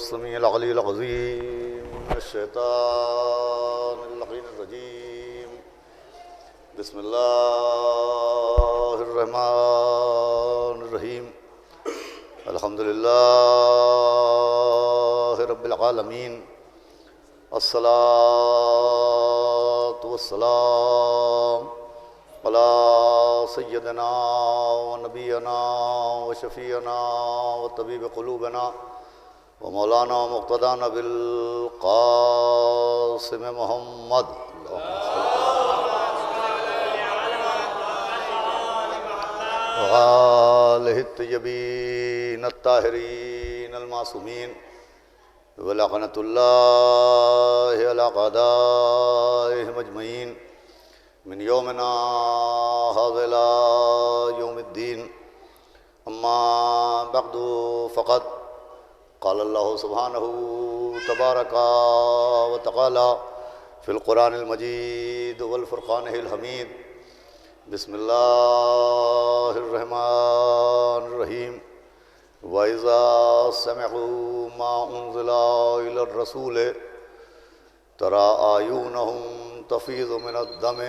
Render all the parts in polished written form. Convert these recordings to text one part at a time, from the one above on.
السميع العلي العظيم من الشيطان اللعين الرجيم. بسم الله الرحمن الرحيم. الحمد لله رب العالمين. الصلاة والسلام على سيدنا ونبينا وشفيعنا وطبيب قلوبنا ومولانا ومقتدانا بالقاسم محمد وآله الطيبين الطاهرين المعصومين ولعنة الله على أعدائهم أجمعين من يومنا هذا إلى يوم الدين. أما بعد فقد قال الله سبحانه تبارك وتعالى في القرآن المجيد والفرقان الحميد. بسم الله الرحمن الرحيم. وإذا سمعوا ما أنزل إلى الرسول ترى أعينهم تفيض من الدم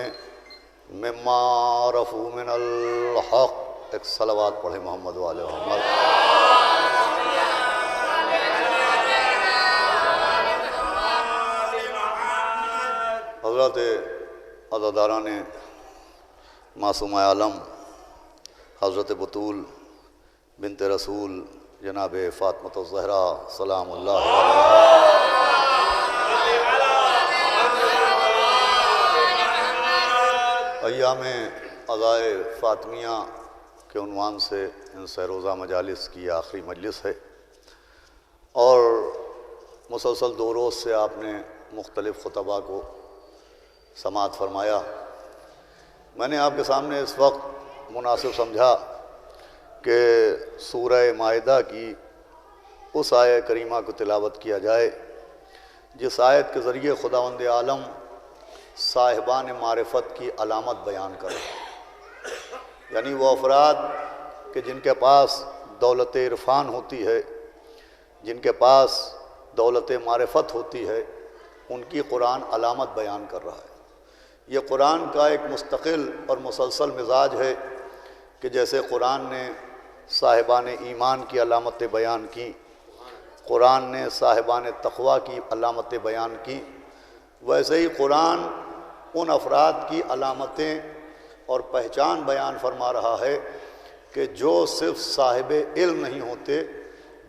مما عرفوا من الحق. ایک صلوات پڑھیں محمد والے محمد. حضرت عزاداران معصومہ عالم حضرت بطول بنت رسول جناب فاطمۃ الزہرا سلام اللہ علیہا. ایام عزائے فاطمیہ کے عنوان سے ان سہروزہ مجالس کی آخری مجلس ہے اور مسلسل 2 روز سے آپ نے مختلف خطبہ کو سماعت فرمایا. میں نے آپ کے سامنے اس وقت مناسب سمجھا کہ سورہ مائدہ کی اس آیہ کریمہ کو تلاوت کیا جائے جس آیت کے ذریعے خداوند عالم صاحبان معرفت کی علامت بیان کرے، یعنی وہ افراد کہ جن کے پاس دولت عرفان ہوتی ہے، جن کے پاس دولت معرفت ہوتی ہے، ان کی قرآن علامت بیان کر رہا ہے. یہ قرآن کا ایک مستقل اور مسلسل مزاج ہے کہ جیسے قرآن نے صاحبان ایمان کی علامتیں بیان کی، قرآن نے صاحبان تقوی کی علامتیں بیان کی، ویسے ہی قرآن ان افراد کی علامتیں اور پہچان بیان فرما رہا ہے کہ جو صرف صاحب علم نہیں ہوتے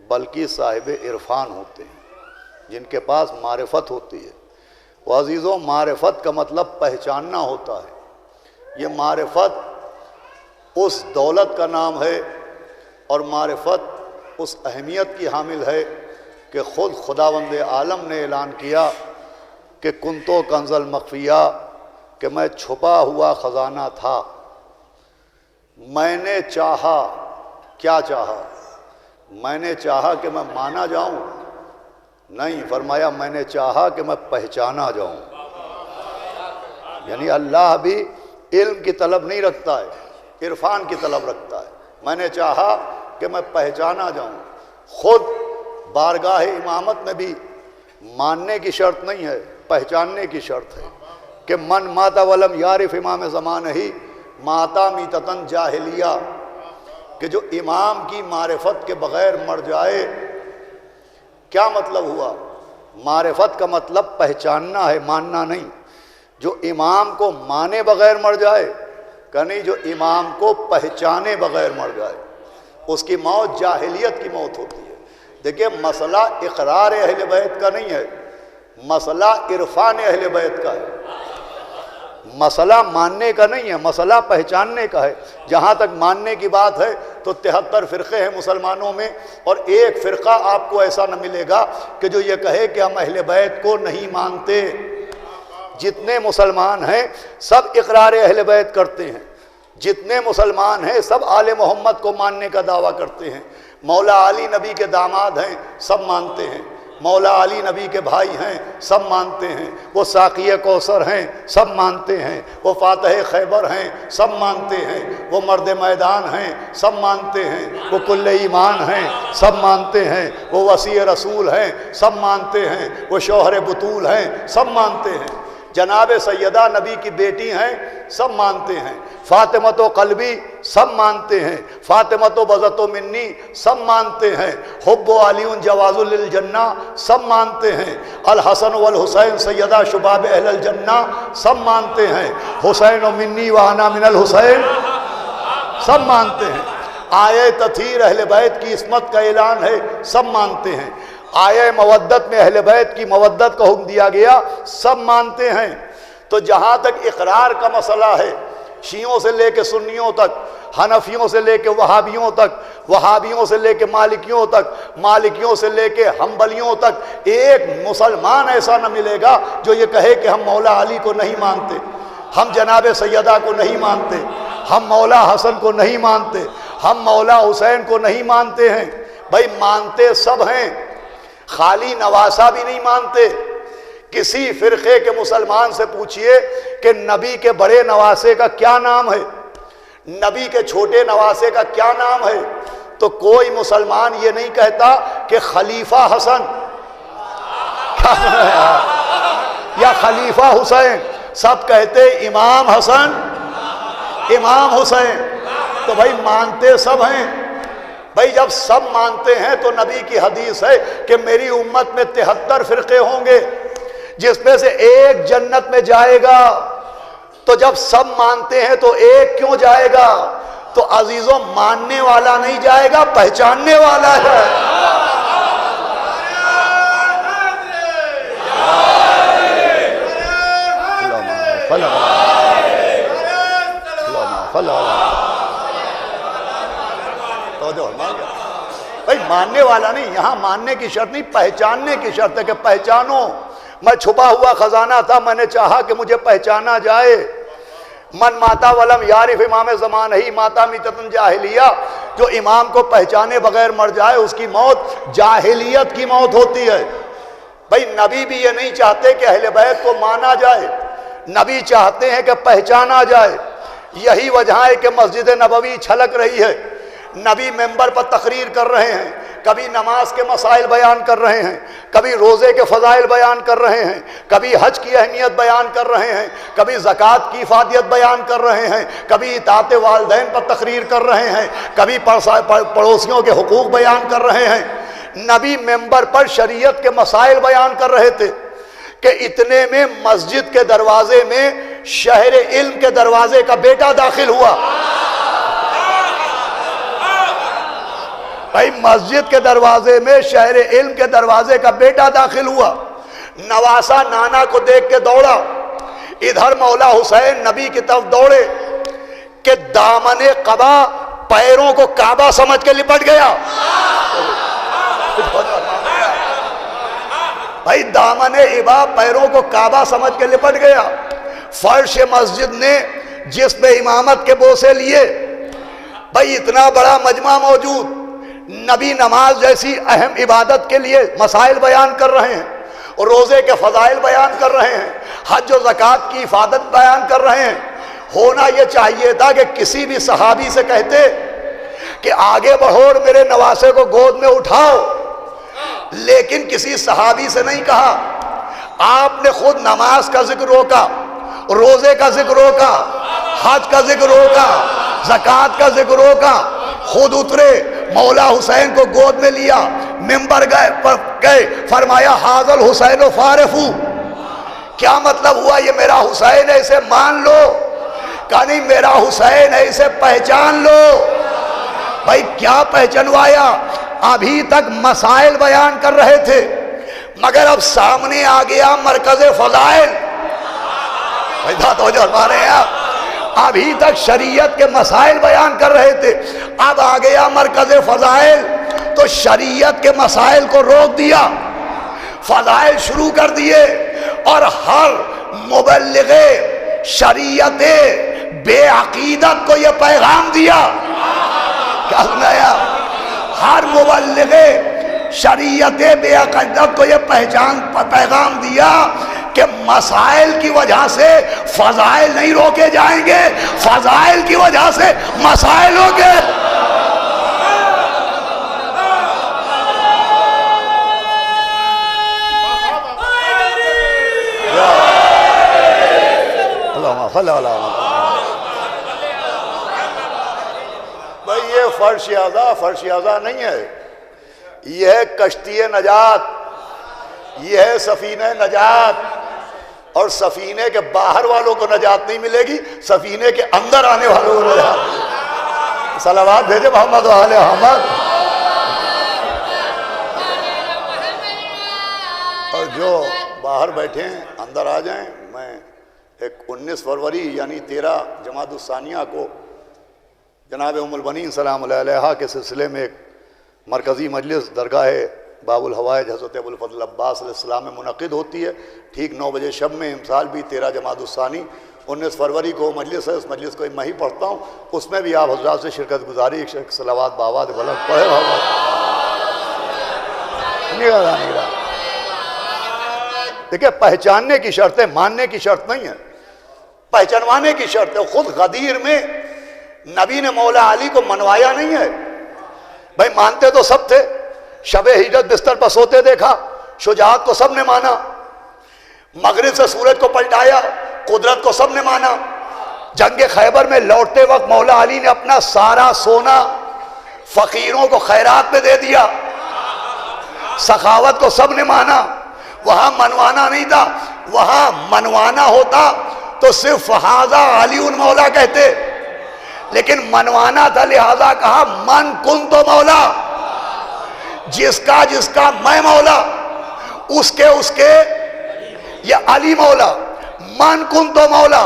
بلکہ صاحب عرفان ہوتے ہیں، جن کے پاس معرفت ہوتی ہے. وہ عزیزوں، معرفت کا مطلب پہچاننا ہوتا ہے. یہ معرفت اس دولت کا نام ہے اور معرفت اس اہمیت کی حامل ہے کہ خود خداوند عالم نے اعلان کیا کہ کنتو کنز المخفیہ، کہ میں چھپا ہوا خزانہ تھا. میں نے چاہا، کیا چاہا؟ میں نے چاہا کہ میں مانا جاؤں؟ نہیں، فرمایا میں نے چاہا کہ میں پہچانا جاؤں. یعنی اللہ بھی علم کی طلب نہیں رکھتا ہے، عرفان کی طلب رکھتا ہے. میں نے چاہا کہ میں پہچانا جاؤں. خود بارگاہ امامت میں بھی ماننے کی شرط نہیں ہے، پہچاننے کی شرط ہے کہ من ماتا ولم یعرف امام زمان ہی ماتا میتتن جاہلیہ، کہ جو امام کی معرفت کے بغیر مر جائے. کیا مطلب ہوا؟ معرفت کا مطلب پہچاننا ہے، ماننا نہیں. جو امام کو مانے بغیر مر جائے کہ نہیں، جو امام کو پہچانے بغیر مر جائے اس کی موت جاہلیت کی موت ہوتی ہے. دیکھیں، مسئلہ اقرار اہل بیت کا نہیں ہے، مسئلہ عرفان اہل بیت کا ہے. مسئلہ ماننے کا نہیں ہے، مسئلہ پہچاننے کا ہے. جہاں تک ماننے کی بات ہے تو 73 فرقے ہیں مسلمانوں میں، اور ایک فرقہ آپ کو ایسا نہ ملے گا کہ جو یہ کہے کہ ہم اہل بیت کو نہیں مانتے. جتنے مسلمان ہیں سب اقرار اہل بیت کرتے ہیں، جتنے مسلمان ہیں سب آل محمد کو ماننے کا دعویٰ کرتے ہیں. مولا علی نبی کے داماد ہیں، سب مانتے ہیں. مولا علی نبی کے بھائی ہیں، سب مانتے ہیں، وہ ساقی کوثر ہیں، سب مانتے ہیں، وہ فاتح خیبر ہیں، سب مانتے ہیں، وہ مرد میدان ہیں، سب مانتے ہیں، وہ کل ایمان ہیں، سب مانتے ہیں، وہ وسیع رسول ہیں، سب مانتے ہیں، وہ شوہر بطول ہیں، سب مانتے ہیں، جناب سیدہ نبی کی بیٹی ہیں، سب مانتے ہیں، فاطمۃ و قلبی سب مانتے ہیں، فاطمۃ و بزت و منی سب مانتے ہیں، حب و علی جواز للجنہ سب مانتے ہیں، الحسن والحسین سیدہ شباب اہل الجنہ سب مانتے ہیں، حسین و منی و انا من الحسین سب مانتے ہیں، آیہ تطہیر اہل بیت کی عصمت کا اعلان ہے، سب مانتے ہیں، آیہ مودت میں اہل بیت کی مودت کا حکم دیا گیا، سب مانتے ہیں۔ تو جہاں تک اقرار کا مسئلہ ہے، شیعوں سے لے کے سنیوں تک، حنفیوں سے لے کے وہابیوں تک، وہابیوں سے لے کے مالکیوں تک، مالکیوں سے لے کے حنبلیوں تک، ایک مسلمان ایسا نہ ملے گا جو یہ کہے کہ ہم مولا علی کو نہیں مانتے، ہم جناب سیدہ کو نہیں مانتے، ہم مولا حسن کو نہیں مانتے، ہم مولا حسین کو نہیں مانتے ہیں۔ بھائی مانتے سب ہیں، خالی نواسہ بھی نہیں مانتے۔ کسی فرقے کے مسلمان سے پوچھئے کہ نبی کے بڑے نواسے کا کیا نام ہے، نبی کے چھوٹے نواسے کا کیا نام ہے، تو کوئی مسلمان یہ نہیں کہتا کہ خلیفہ حسن یا خلیفہ حسین، سب کہتے امام حسن امام حسین۔ تو بھائی مانتے سب ہیں۔ بھائی جب سب مانتے ہیں تو نبی کی حدیث ہے کہ میری امت میں 73 فرقے ہوں گے جس میں سے ایک جنت میں جائے گا، تو جب سب مانتے ہیں تو ایک کیوں جائے گا؟ تو عزیزوں ماننے والا نہیں جائے گا، پہچاننے والا ہے۔ بھائی ماننے والا نہیں، یہاں ماننے کی شرط نہیں، پہچاننے کی شرط ہے کہ پہچانو۔ میں چھپا ہوا خزانہ تھا، میں نے چاہا کہ مجھے پہچانا جائے۔ من ماتا ولم یارف امام زمان ہی ماتا میتتن جاہلیہ، جو امام کو پہچانے بغیر مر جائے اس کی موت جاہلیت کی موت ہوتی ہے۔ بھائی نبی بھی یہ نہیں چاہتے کہ اہل بیت کو مانا جائے، نبی چاہتے ہیں کہ پہچانا جائے۔ یہی وجہ ہے کہ مسجد نبوی چھلک رہی ہے، نبی ممبر پر تقریر کر رہے ہیں، کبھی نماز کے مسائل بیان کر رہے ہیں، کبھی روزے کے فضائل بیان کر رہے ہیں، کبھی حج کی اہمیت بیان کر رہے ہیں، کبھی زکوٰۃ کی افادیت بیان کر رہے ہیں، کبھی اطاعت والدین پر تقریر کر رہے ہیں، کبھی پڑوسیوں کے حقوق بیان کر رہے ہیں۔ نبی ممبر پر شریعت کے مسائل بیان کر رہے تھے کہ اتنے میں مسجد کے دروازے میں شہر علم کے دروازے کا بیٹا داخل ہوا۔ بھائی مسجد کے دروازے میں شہر علم کے دروازے کا بیٹا داخل ہوا، نواسہ نانا کو دیکھ کے دوڑا، ادھر مولا حسین نبی کی طرف دوڑے کہ دامن قبا پیروں کو کعبہ سمجھ کے لپٹ گیا۔ بھائی دامن عبا پیروں کو کعبہ سمجھ کے لپٹ گیا۔ فرش مسجد نے جس میں امامت کے بوسے لیے، بھائی اتنا بڑا مجمع موجود، نبی نماز جیسی اہم عبادت کے لیے مسائل بیان کر رہے ہیں، اور روزے کے فضائل بیان کر رہے ہیں، حج و زکوٰۃ کی افادت بیان کر رہے ہیں۔ ہونا یہ چاہیے تھا کہ کسی بھی صحابی سے کہتے کہ آگے بڑھو اور میرے نواسے کو گود میں اٹھاؤ، لیکن کسی صحابی سے نہیں کہا۔ آپ نے خود نماز کا ذکر روکا، روزے کا ذکر روکا، حج کا ذکر روکا، زکوٰۃ کا ذکر روکا، خود اترے، مولا حسین کو گود میں لیا، ممبر گئے، فرمایا حاضر حسین و فارفو۔ کیا مطلب ہوا؟ یہ میرا حسین ہے، اسے مان لو۔ کہا نہیں، میرا حسین ہے، اسے پہچان لو۔ بھائی کیا پہچانوایا؟ ابھی تک مسائل بیان کر رہے تھے، مگر اب سامنے آ گیا مرکز فضائل۔ ابھی تک شریعت کے مسائل بیان کر رہے تھے، اب آ گیا مرکز فضائل، تو شریعت کے مسائل کو روک دیا، فضائل شروع کر دیے، اور ہر مبلغ شریعت بے عقیدت کو یہ پیغام دیا۔ کیا سنایا؟ ہر مبلغ شریعت بے عقیدت کو یہ پیغام دیا کہ مسائل کی وجہ سے فضائل نہیں روکے جائیں گے، فضائل کی وجہ سے مسائل روکے۔ بھائی یہ فرش اعضا نہیں ہے، یہ ہے کشتی نجات، یہ ہے سفینہ نجات، اور سفینے کے باہر والوں کو نجات نہیں ملے گی، سفینے کے اندر آنے والوں کو نجات۔ صلوات بھیجے محمد و آل محمد۔ اور جو باہر بیٹھے ہیں اندر آ جائیں۔ میں ایک 19 فروری یعنی 13 جمادی الثانیہ کو جناب ام البنین سلام اللہ علیہا کے سلسلے میں ایک مرکزی مجلس درگاہ باب الحوائج حضرت ابو الفضل عباس علیہ السلام میں منعقد ہوتی ہے ٹھیک 9 بجے شب میں۔ امسال بھی 13 جمادی الثانی 19 فروری کو مجلس ہے، اس مجلس کو میں ہی پڑھتا ہوں، اس میں بھی آپ حضرات سے شرکت گزاری، ایک صلوات بآواز بلند پڑھے۔ دیکھیں پہچاننے کی شرط ہے، ماننے کی شرط نہیں ہے، پہچانوانے کی شرط ہے۔ خود غدیر میں نبی نے مولا علی کو منوایا نہیں ہے، بھائی مانتے تو سب تھے، شب ہجرت بستر پر سوتے دیکھا، شجاعت کو سب نے مانا، مغرب سے سورج کو پلٹایا، قدرت کو سب نے مانا، جنگ خیبر میں لوٹتے وقت مولا علی نے اپنا سارا سونا فقیروں کو خیرات میں دے دیا، سخاوت کو سب نے مانا۔ وہاں منوانا نہیں تھا، وہاں منوانا ہوتا تو صرف فہذا علی مولا کہتے، لیکن منوانا تھا لہذا کہا من کن تو مولا، جس کا میں مولا، اس کے یا علی مولا، من کن تو مولا۔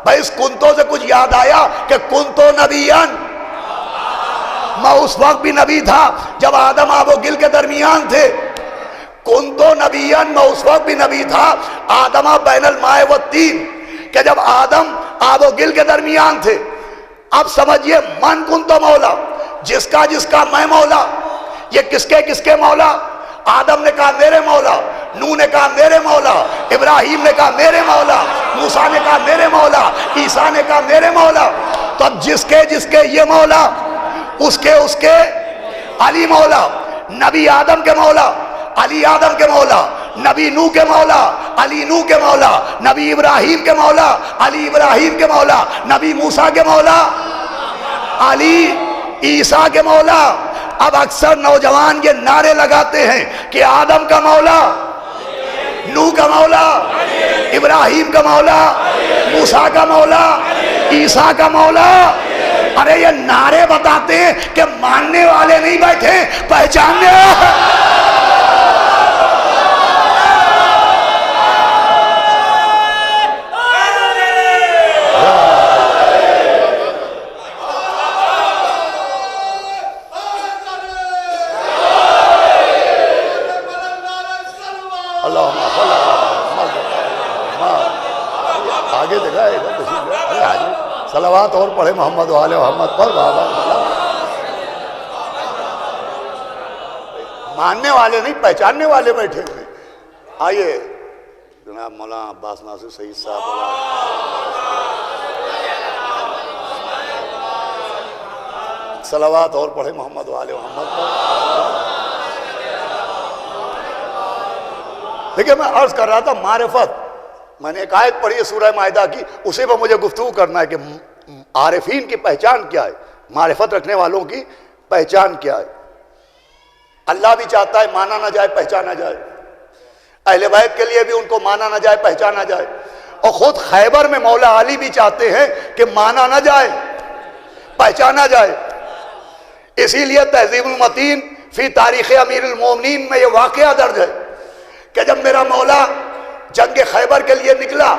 بھائی اس کنتوں سے کچھ یاد آیا کہ کنتو نبیان، میں اس وقت بھی نبی تھا جب آدم آب و گل کے درمیان تھے، کنتو نبیان میں اس وقت بھی نبی تھا، آدم بین الماء والتین، کہ جب آدم آب و گل کے درمیان تھے۔ اب سمجھئے من کنتو مولا، جس کا میں مولا، یہ کس کے مولا؟ آدم نے کہا میرے مولا، نوح نے کہا میرے مولا، ابراہیم نے کہا میرے مولا، موسیٰ نے کہا میرے مولا، عیسیٰ نے کہا میرے مولا۔ تو اب جس کے یہ مولا، اس کے علی مولا، نبی آدم کے مولا، علی آدم کے مولا، نبی نوح کے مولا، علی نوح کے مولا، نبی ابراہیم کے مولا، علی ابراہیم کے مولا، نبی موسیٰ کے مولا، علی عیسیٰ کے مولا۔ اب اکثر نوجوان یہ نعرے لگاتے ہیں کہ آدم کا مولا، نوح کا مولا، ابراہیم کا مولا، موسیٰ کا مولا، عیسیٰ کا مولا۔ ارے یہ نعرے بتاتے ہیں کہ ماننے والے نہیں بیٹھے، پہچاننے صلوات اور پڑھے محمد و آل محمد پر بابا۔ ماننے والے نہیں، پہچاننے والے بیٹھے ہوئے۔ آئیے جناب مولانا عباس ناصر سعید صاحب، صلوات اور پڑھے محمد و آل محمد پر۔ دیکھیں میں عرض کر رہا تھا معرفت، میں نے ایک آیت پڑھی ہے سورہ مائدہ کی، اسی پر مجھے گفتگو کرنا ہے کہ عارفین کی پہچان کیا ہے، معرفت رکھنے والوں کی پہچان کیا ہے۔ اللہ بھی چاہتا ہے مانا نہ جائے پہچانا جائے، اہل بیت کے لیے بھی ان کو مانا نہ جائے پہچانا جائے، اور خود خیبر میں مولا علی بھی چاہتے ہیں کہ مانا نہ جائے پہچانا جائے۔ اسی لیے تہذیب المتین فی تاریخ امیر المومنین میں یہ واقعہ درج ہے کہ جب میرا مولا جنگ خیبر کے لیے نکلا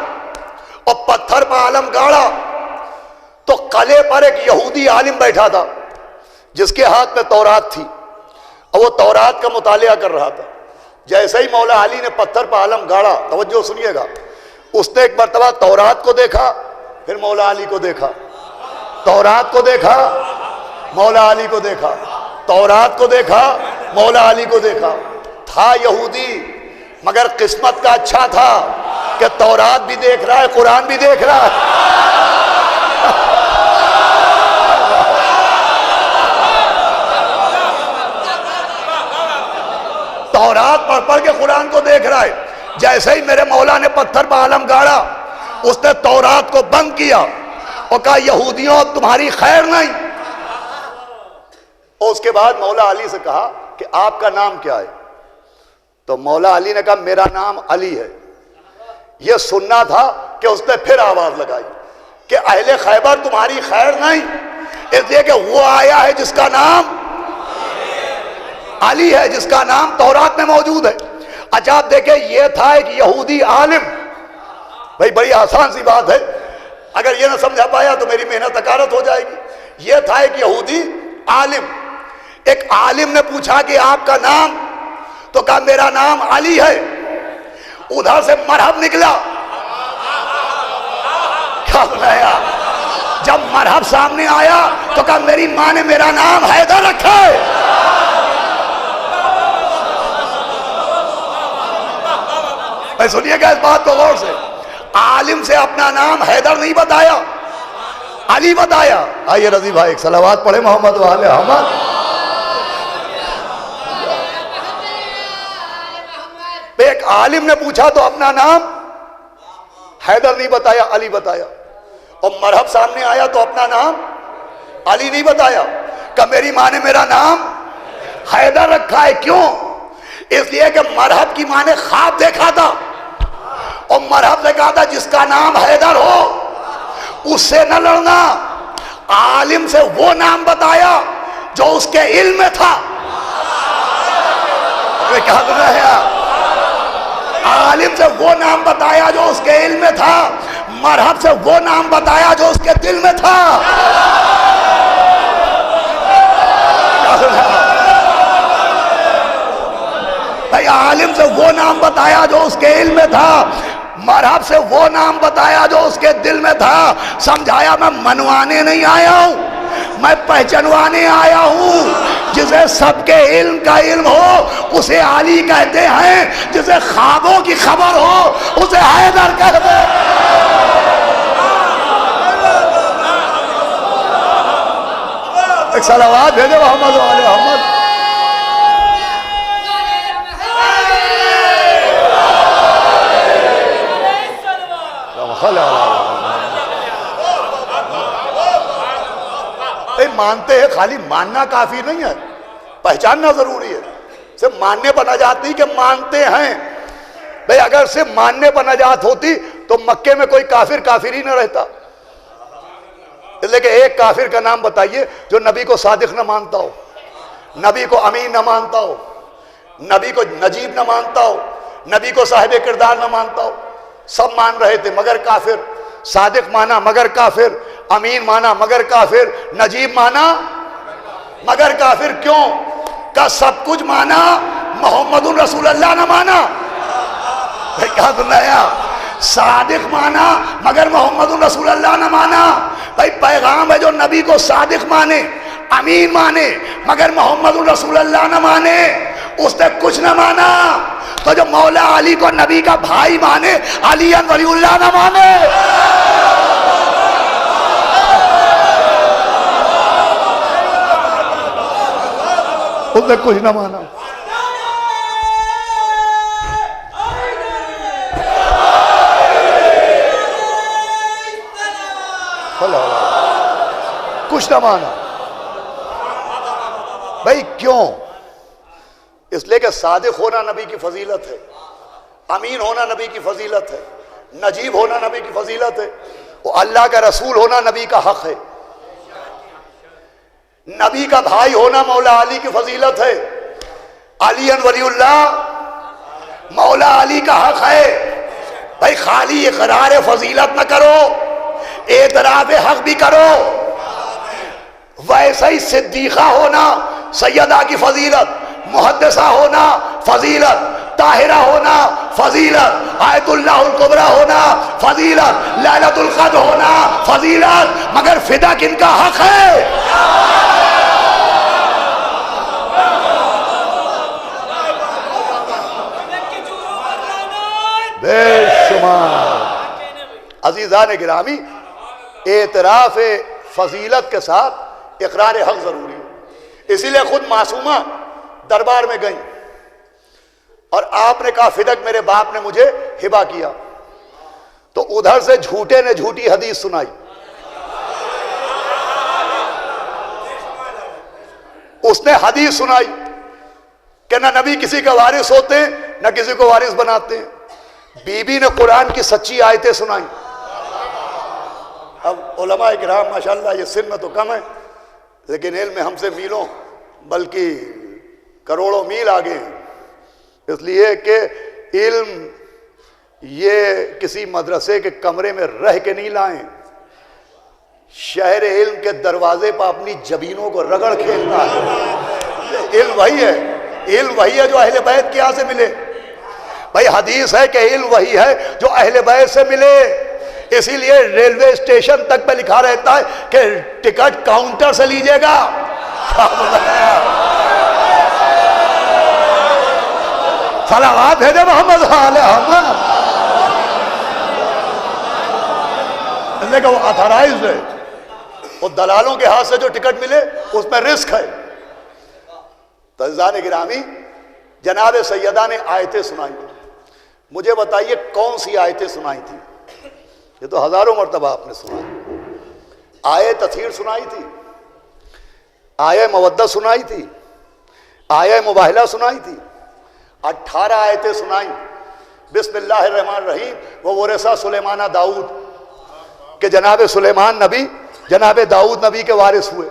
اور پتھر پر علم گاڑا تو قلعے پر ایک یہودی عالم بیٹھا تھا جس کے ہاتھ میں تورات تھی، اور وہ تورات کا مطالعہ کر رہا تھا۔ جیسے ہی مولا علی نے پتھر پر علم گاڑا، توجہ سنیے گا، اس نے ایک مرتبہ تورات کو دیکھا، پھر مولا علی کو دیکھا، تورات کو دیکھا، مولا علی کو دیکھا، تورات کو دیکھا، مولا علی کو دیکھا. تھا یہودی مگر قسمت کا اچھا تھا کہ تورات بھی دیکھ رہا ہے قرآن بھی دیکھ رہا ہے. تورات پڑھ پڑھ کے قرآن کو دیکھ رہا ہے. جیسے ہی میرے مولا نے پتھر پہ عالم گاڑا اس نے تورات کو بند کیا اور کہا یہودیوں تمہاری خیر نہیں. اور اس کے بعد مولا علی سے کہا کہ آپ کا نام کیا ہے؟ تو مولا علی نے کہا میرا نام علی ہے. یہ سننا تھا کہ اس نے پھر آواز لگائی کہ اہل خیبر تمہاری خیر نہیں، اس لیے کہ وہ آیا ہے جس کا نام علی ہے، جس کا نام تورات میں موجود ہے. اچھا آپ دیکھیں یہ تھا ایک یہودی عالم. بھائی بڑی آسان سی بات ہے، اگر یہ نہ سمجھا پایا تو میری محنت حقارت ہو جائے گی. یہ تھا ایک یہودی عالم. ایک عالم نے پوچھا کہ آپ کا نام؟ تو کہا میرا نام علی ہے. ادھر سے مرحب نکلا. کیا بنایا؟ جب مرحب سامنے آیا تو کہا میری ماں نے میرا نام حیدر رکھا ہے. میں سنیے گا اس بات کو غور سے. عالم سے اپنا نام حیدر نہیں بتایا، علی بتایا. آئیے رضی بھائی ایک صلوات پڑھے محمد و آل محمد. ایک عالم نے پوچھا تو اپنا نام حیدر نہیں بتایا، علی بتایا. اور مرحب سامنے آیا تو اپنا نام علی نہیں بتایا کہ میری ماں نے میرا نام حیدر رکھا ہے. کیوں؟ اس لیے کہ مرحب کی ماں نے خواب دیکھا تھا اور مرحب سے کہا تھا جس کا نام حیدر ہو اس سے نہ لڑنا. عالم سے وہ نام بتایا جو اس کے علم میں تھا. کہا تو ہے عالم سے وہ نام بتایا جو اس کے علم میں تھا، مرحب سے وہ نام بتایا جو اس کے دل میں تھا. بھائی عالم سے وہ نام بتایا جو اس کے علم میں تھا، مرحب سے وہ نام بتایا جو اس کے دل میں تھا. سمجھایا میں منوانے نہیں آیا ہوں، میں پہچانوانے آیا ہوں. جسے سب کے علم کا علم ہو اسے علی کہتے ہیں، جسے خوابوں کی خبر ہو اسے حیدر کہتے ہیں. ایک صلوات بھیجو محمد و آل محمد. مانتے ہیں، خالی ماننا کافی نہیں ہے، پہچاننا ضروری ہے. صرف ماننے پر نجات نہیں کہ مانتے ہیں. بھئی اگر صرف ماننے پر نجات ہوتی تو مکے میں کوئی کافر کافر ہی نہ رہتا. اس لیے کہ ایک کافر کا نام بتائیے جو نبی کو صادق نہ مانتا ہو، نبی کو امین نہ مانتا ہو، نبی کو نجیب نہ مانتا ہو، نبی کو صاحب کردار نہ مانتا ہو. سب مان رہے تھے مگر کافر. صادق مانا مگر کافر، امین مانا مگر کافر، نجیب مانا مگر کافر. کیوں؟ کہ سب کچھ مانا محمد رسول اللہ نہ مانا. کیا سنایا؟ صادق مانا مگر محمد رسول اللہ نہ مانا. بھائی پیغام ہے جو نبی کو صادق مانے، امین مانے مگر محمد رسول اللہ نہ مانے، اس نے کچھ نہ مانا. تو جو مولا علی کو نبی کا بھائی مانے، علی ولی اللہ نہ مانے. اس نے کچھ نہ مانا. کچھ نہ مانا. بھائی کیوں؟ اس لیے کہ صادق ہونا نبی کی فضیلت ہے، امین ہونا نبی کی فضیلت ہے، نجیب ہونا نبی کی فضیلت ہے، اور اللہ کا رسول ہونا نبی کا حق ہے. نبی کا بھائی ہونا مولا علی کی فضیلت ہے. علی ولی اللہ مولا علی کا حق ہے. بھائی خالی اقرار فضیلت نہ کرو، اعتراف حق بھی کرو. ویسے ہی صدیقہ ہونا سیدہ کی فضیلت، محدثہ ہونا فضیلت، طاہرہ ہونا فضیلت، آیت اللہ الکبریٰ ہونا فضیلت، لیلۃ القدر ہونا فضیلت. مگر فدا کن کا حق ہے؟ بے شمار۔ عزیزان گرامی، اعتراف فضیلت کے ساتھ اقرار حق ضروری ہے۔ اسی لیے خود معصومہ دربار میں گئیں اور آپ نے کہا فدک میرے باپ نے مجھے ہبہ کیا، تو ادھر سے جھوٹے نے جھوٹی حدیث سنائی۔ اس نے حدیث سنائی کہ نہ نبی کسی کا وارث ہوتے ہیں نہ کسی کو وارث بناتے ہیں۔ بی بی نے قرآن کی سچی آیتیں سنائیں۔ اب علماء کرام ماشاءاللہ یہ سن میں تو کم ہے، لیکن علم میں ہم سے میلوں بلکہ کروڑوں میل آگے ہیں، اس لیے کہ علم یہ کسی مدرسے کے کمرے میں رہ کے نہیں لائیں، شہر علم کے دروازے پر اپنی جبینوں کو رگڑ کھیلنا ہے۔ علم وہی ہے، علم وہی ہے جو اہل بیت کے یہاں سے ملے۔ بھائی حدیث ہے کہ علم وہی ہے جو اہل بیت سے ملے، اسی لیے ریلوے اسٹیشن تک پہ لکھا رہتا ہے کہ ٹکٹ کاؤنٹر سے لیجئے گا۔ صلوات بھیجے محمد علیہ محمد۔ کہ وہ اتھرائزڈ ہے، وہ دلالوں کے ہاتھ سے جو ٹکٹ ملے اس میں رسک ہے۔ تو عزیزان گرامی، جناب سیدہ نے آیتیں سنائی، مجھے بتائیے کون سی آیتیں سنائی تھی؟ یہ تو ہزاروں مرتبہ آپ نے سنائی۔ آیے تطہیر سنائی تھی، آیے مودت سنائی تھی، آیے مباہلہ سنائی تھی، 18 آیتیں سنائیں۔ بسم اللہ الرحمن الرحیم وورثہ سلیمان داؤد، کہ جناب سلیمان نبی جناب داؤد نبی کے وارث ہوئے۔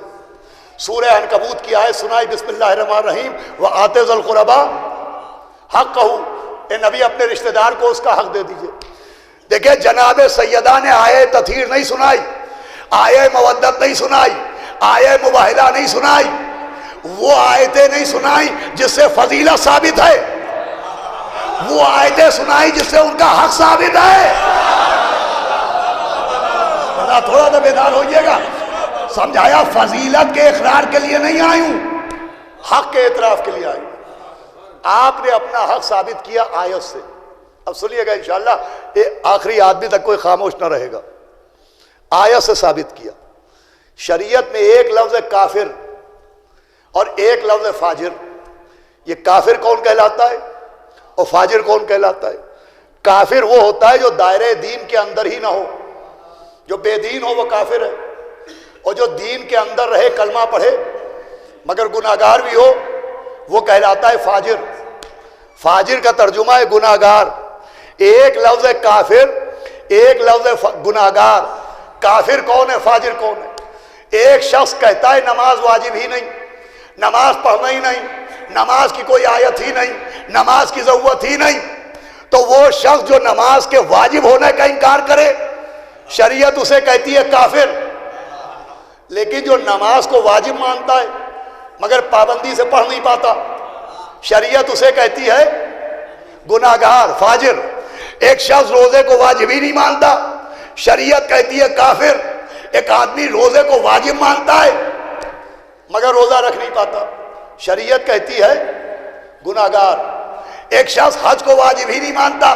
سورہ عنکبوت کی آیت سنائی، بسم اللہ الرحمن الرحیم وآتِ ذی القربیٰ حقہ، اے نبی اپنے رشتہ دار کو اس کا حق دے دیجئے۔ دیکھیں جناب سیدہ نے آیے تطہیر نہیں سنائی، آیے مودت نہیں سنائی، آیے مباہلہ نہیں سنائی، وہ آیتیں نہیں سنائی جس سے فضیلت ثابت ہے، وہ آیتیں سنائی جس سے ان کا حق ثابت ہے۔ تھوڑا تو بیدار ہوئیے گا، سمجھایا فضیلت کے اقرار کے لیے نہیں آئی ہوں، حق کے اعتراف کے لیے آئی ہوں۔ آپ نے اپنا حق ثابت کیا آیت سے۔ اب سنیے گا انشاءاللہ یہ آخری آدمی تک کوئی خاموش نہ رہے گا۔ آیت سے ثابت کیا، شریعت میں ایک لفظ کافر اور ایک لفظ فاجر۔ یہ کافر کون کہلاتا ہے اور فاجر کون کہلاتا ہے؟ کافر وہ ہوتا ہے جو دائرہ دین کے اندر ہی نہ ہو، جو بے دین ہو وہ کافر ہے، اور جو دین کے اندر رہے کلمہ پڑھے مگر گناہگار بھی ہو وہ کہلاتا ہے فاجر۔ فاجر کا ترجمہ ہے گناہگار۔ ایک لفظ کافر، ایک لفظ گناہگار۔ کافر کون ہے، فاجر کون ہے؟ ایک شخص کہتا ہے نماز واجب ہی نہیں، نماز پڑھنا ہی نہیں، نماز کی کوئی آیت ہی نہیں، نماز کی ضرورت ہی نہیں، تو وہ شخص جو نماز کے واجب ہونے کا انکار کرے شریعت اسے کہتی ہے کافر۔ لیکن جو نماز کو واجب مانتا ہے مگر پابندی سے پڑھ نہیں پاتا شریعت اسے کہتی ہے گناہگار، فاجر۔ ایک شخص روزے کو واجب ہی نہیں مانتا شریعت کہتی ہے کافر۔ ایک آدمی روزے کو واجب مانتا ہے مگر روزہ رکھ نہیں پاتا شریعت کہتی ہے گناہگار۔ ایک شخص حج کو واجب ہی نہیں مانتا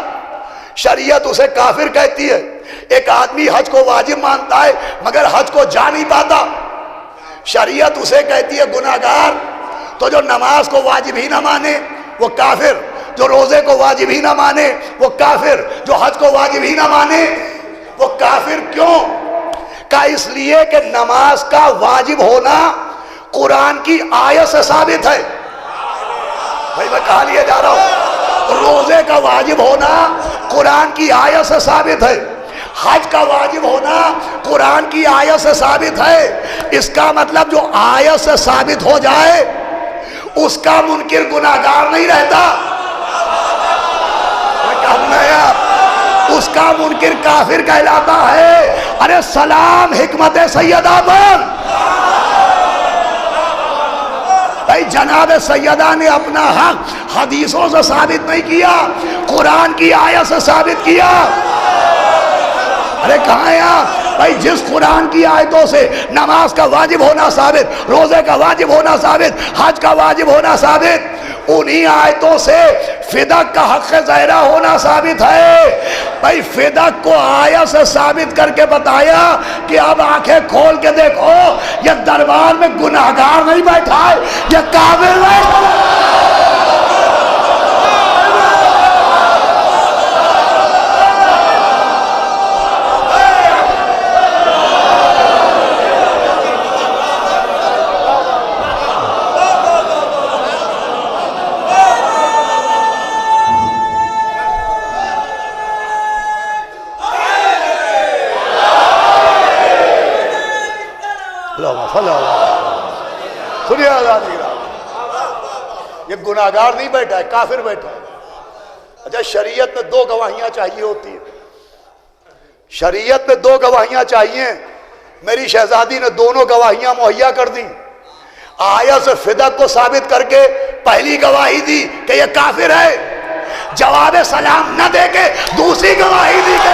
شریعت اسے کافر کہتی ہے۔ ایک آدمی حج کو واجب مانتا ہے مگر حج کو جا نہیں پاتا شریعت اسے کہتی ہے گناہگار۔ تو جو نماز کو واجب ہی نہ مانے وہ کافر، جو روزے کو واجب ہی نہ مانے وہ کافر، جو حج کو واجب ہی نہ مانے وہ کافر۔ کیوں؟ کہ اس لیے کہ نماز کا واجب ہونا قرآن کی آیت سے ثابت ہے۔ بھائی میں کہا لیے جا رہا ہوں، روزے کا واجب ہونا قرآن کی آیت سے ثابت ہے، حج کا واجب ہونا قرآن کی آیت سے ثابت ہے۔ اس کا مطلب جو آیت سے ثابت ہو جائے اس کا منکر گناہگار نہیں رہتا، اس کا منکر کافر کہلاتا ہے۔ ارے سلام حکمت سیدہ پر۔ بھائی جناب سیدہ نے اپنا حق حدیثوں سے ثابت نہیں کیا، قرآن کی آیت سے ثابت کیا۔ ارے کہاں ہیں آپ؟ بھائی جس قرآن کی آیتوں سے نماز کا واجب ہونا ثابت، روزے کا واجب ہونا ثابت، حج کا واجب ہونا ثابت، انہی آیتوں سے فدق کا حق ظاہرہ ہونا ثابت ہے۔ بھائی فدق کو آیت سے ثابت کر کے بتایا کہ اب آنکھیں کھول کے دیکھو، یہ دربار میں گناہگار نہیں بیٹھا ہے، یہ کافر بیٹھا ہے۔ یہ گناہگار نہیں بیٹھا ہے، کافر بیٹھا ہے۔ اچھا شریعت میں 2 گواہیاں چاہیے ہوتی ہیں، شریعت میں 2 گواہیاں چاہیے، میری شہزادی نے دونوں گواہیاں مہیا کر دیں۔ آیت سے فدق کو ثابت کر کے پہلی گواہی دی کہ یہ کافر ہے، جواب سلام نہ دے کے دوسری گواہی دی کہ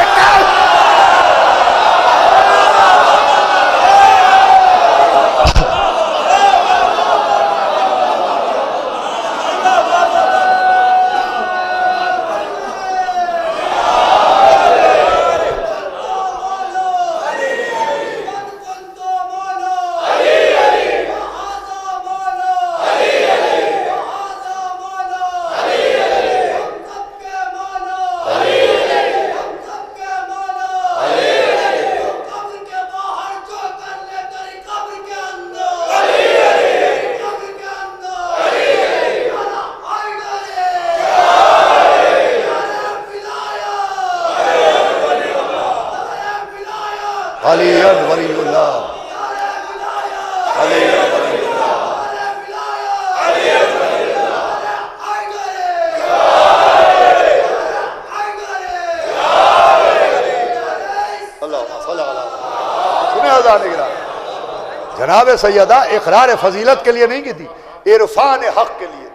جناب سیدہ اقرار فضیلت کے لیے نہیں کی تھی، عرفان حق کے لیے۔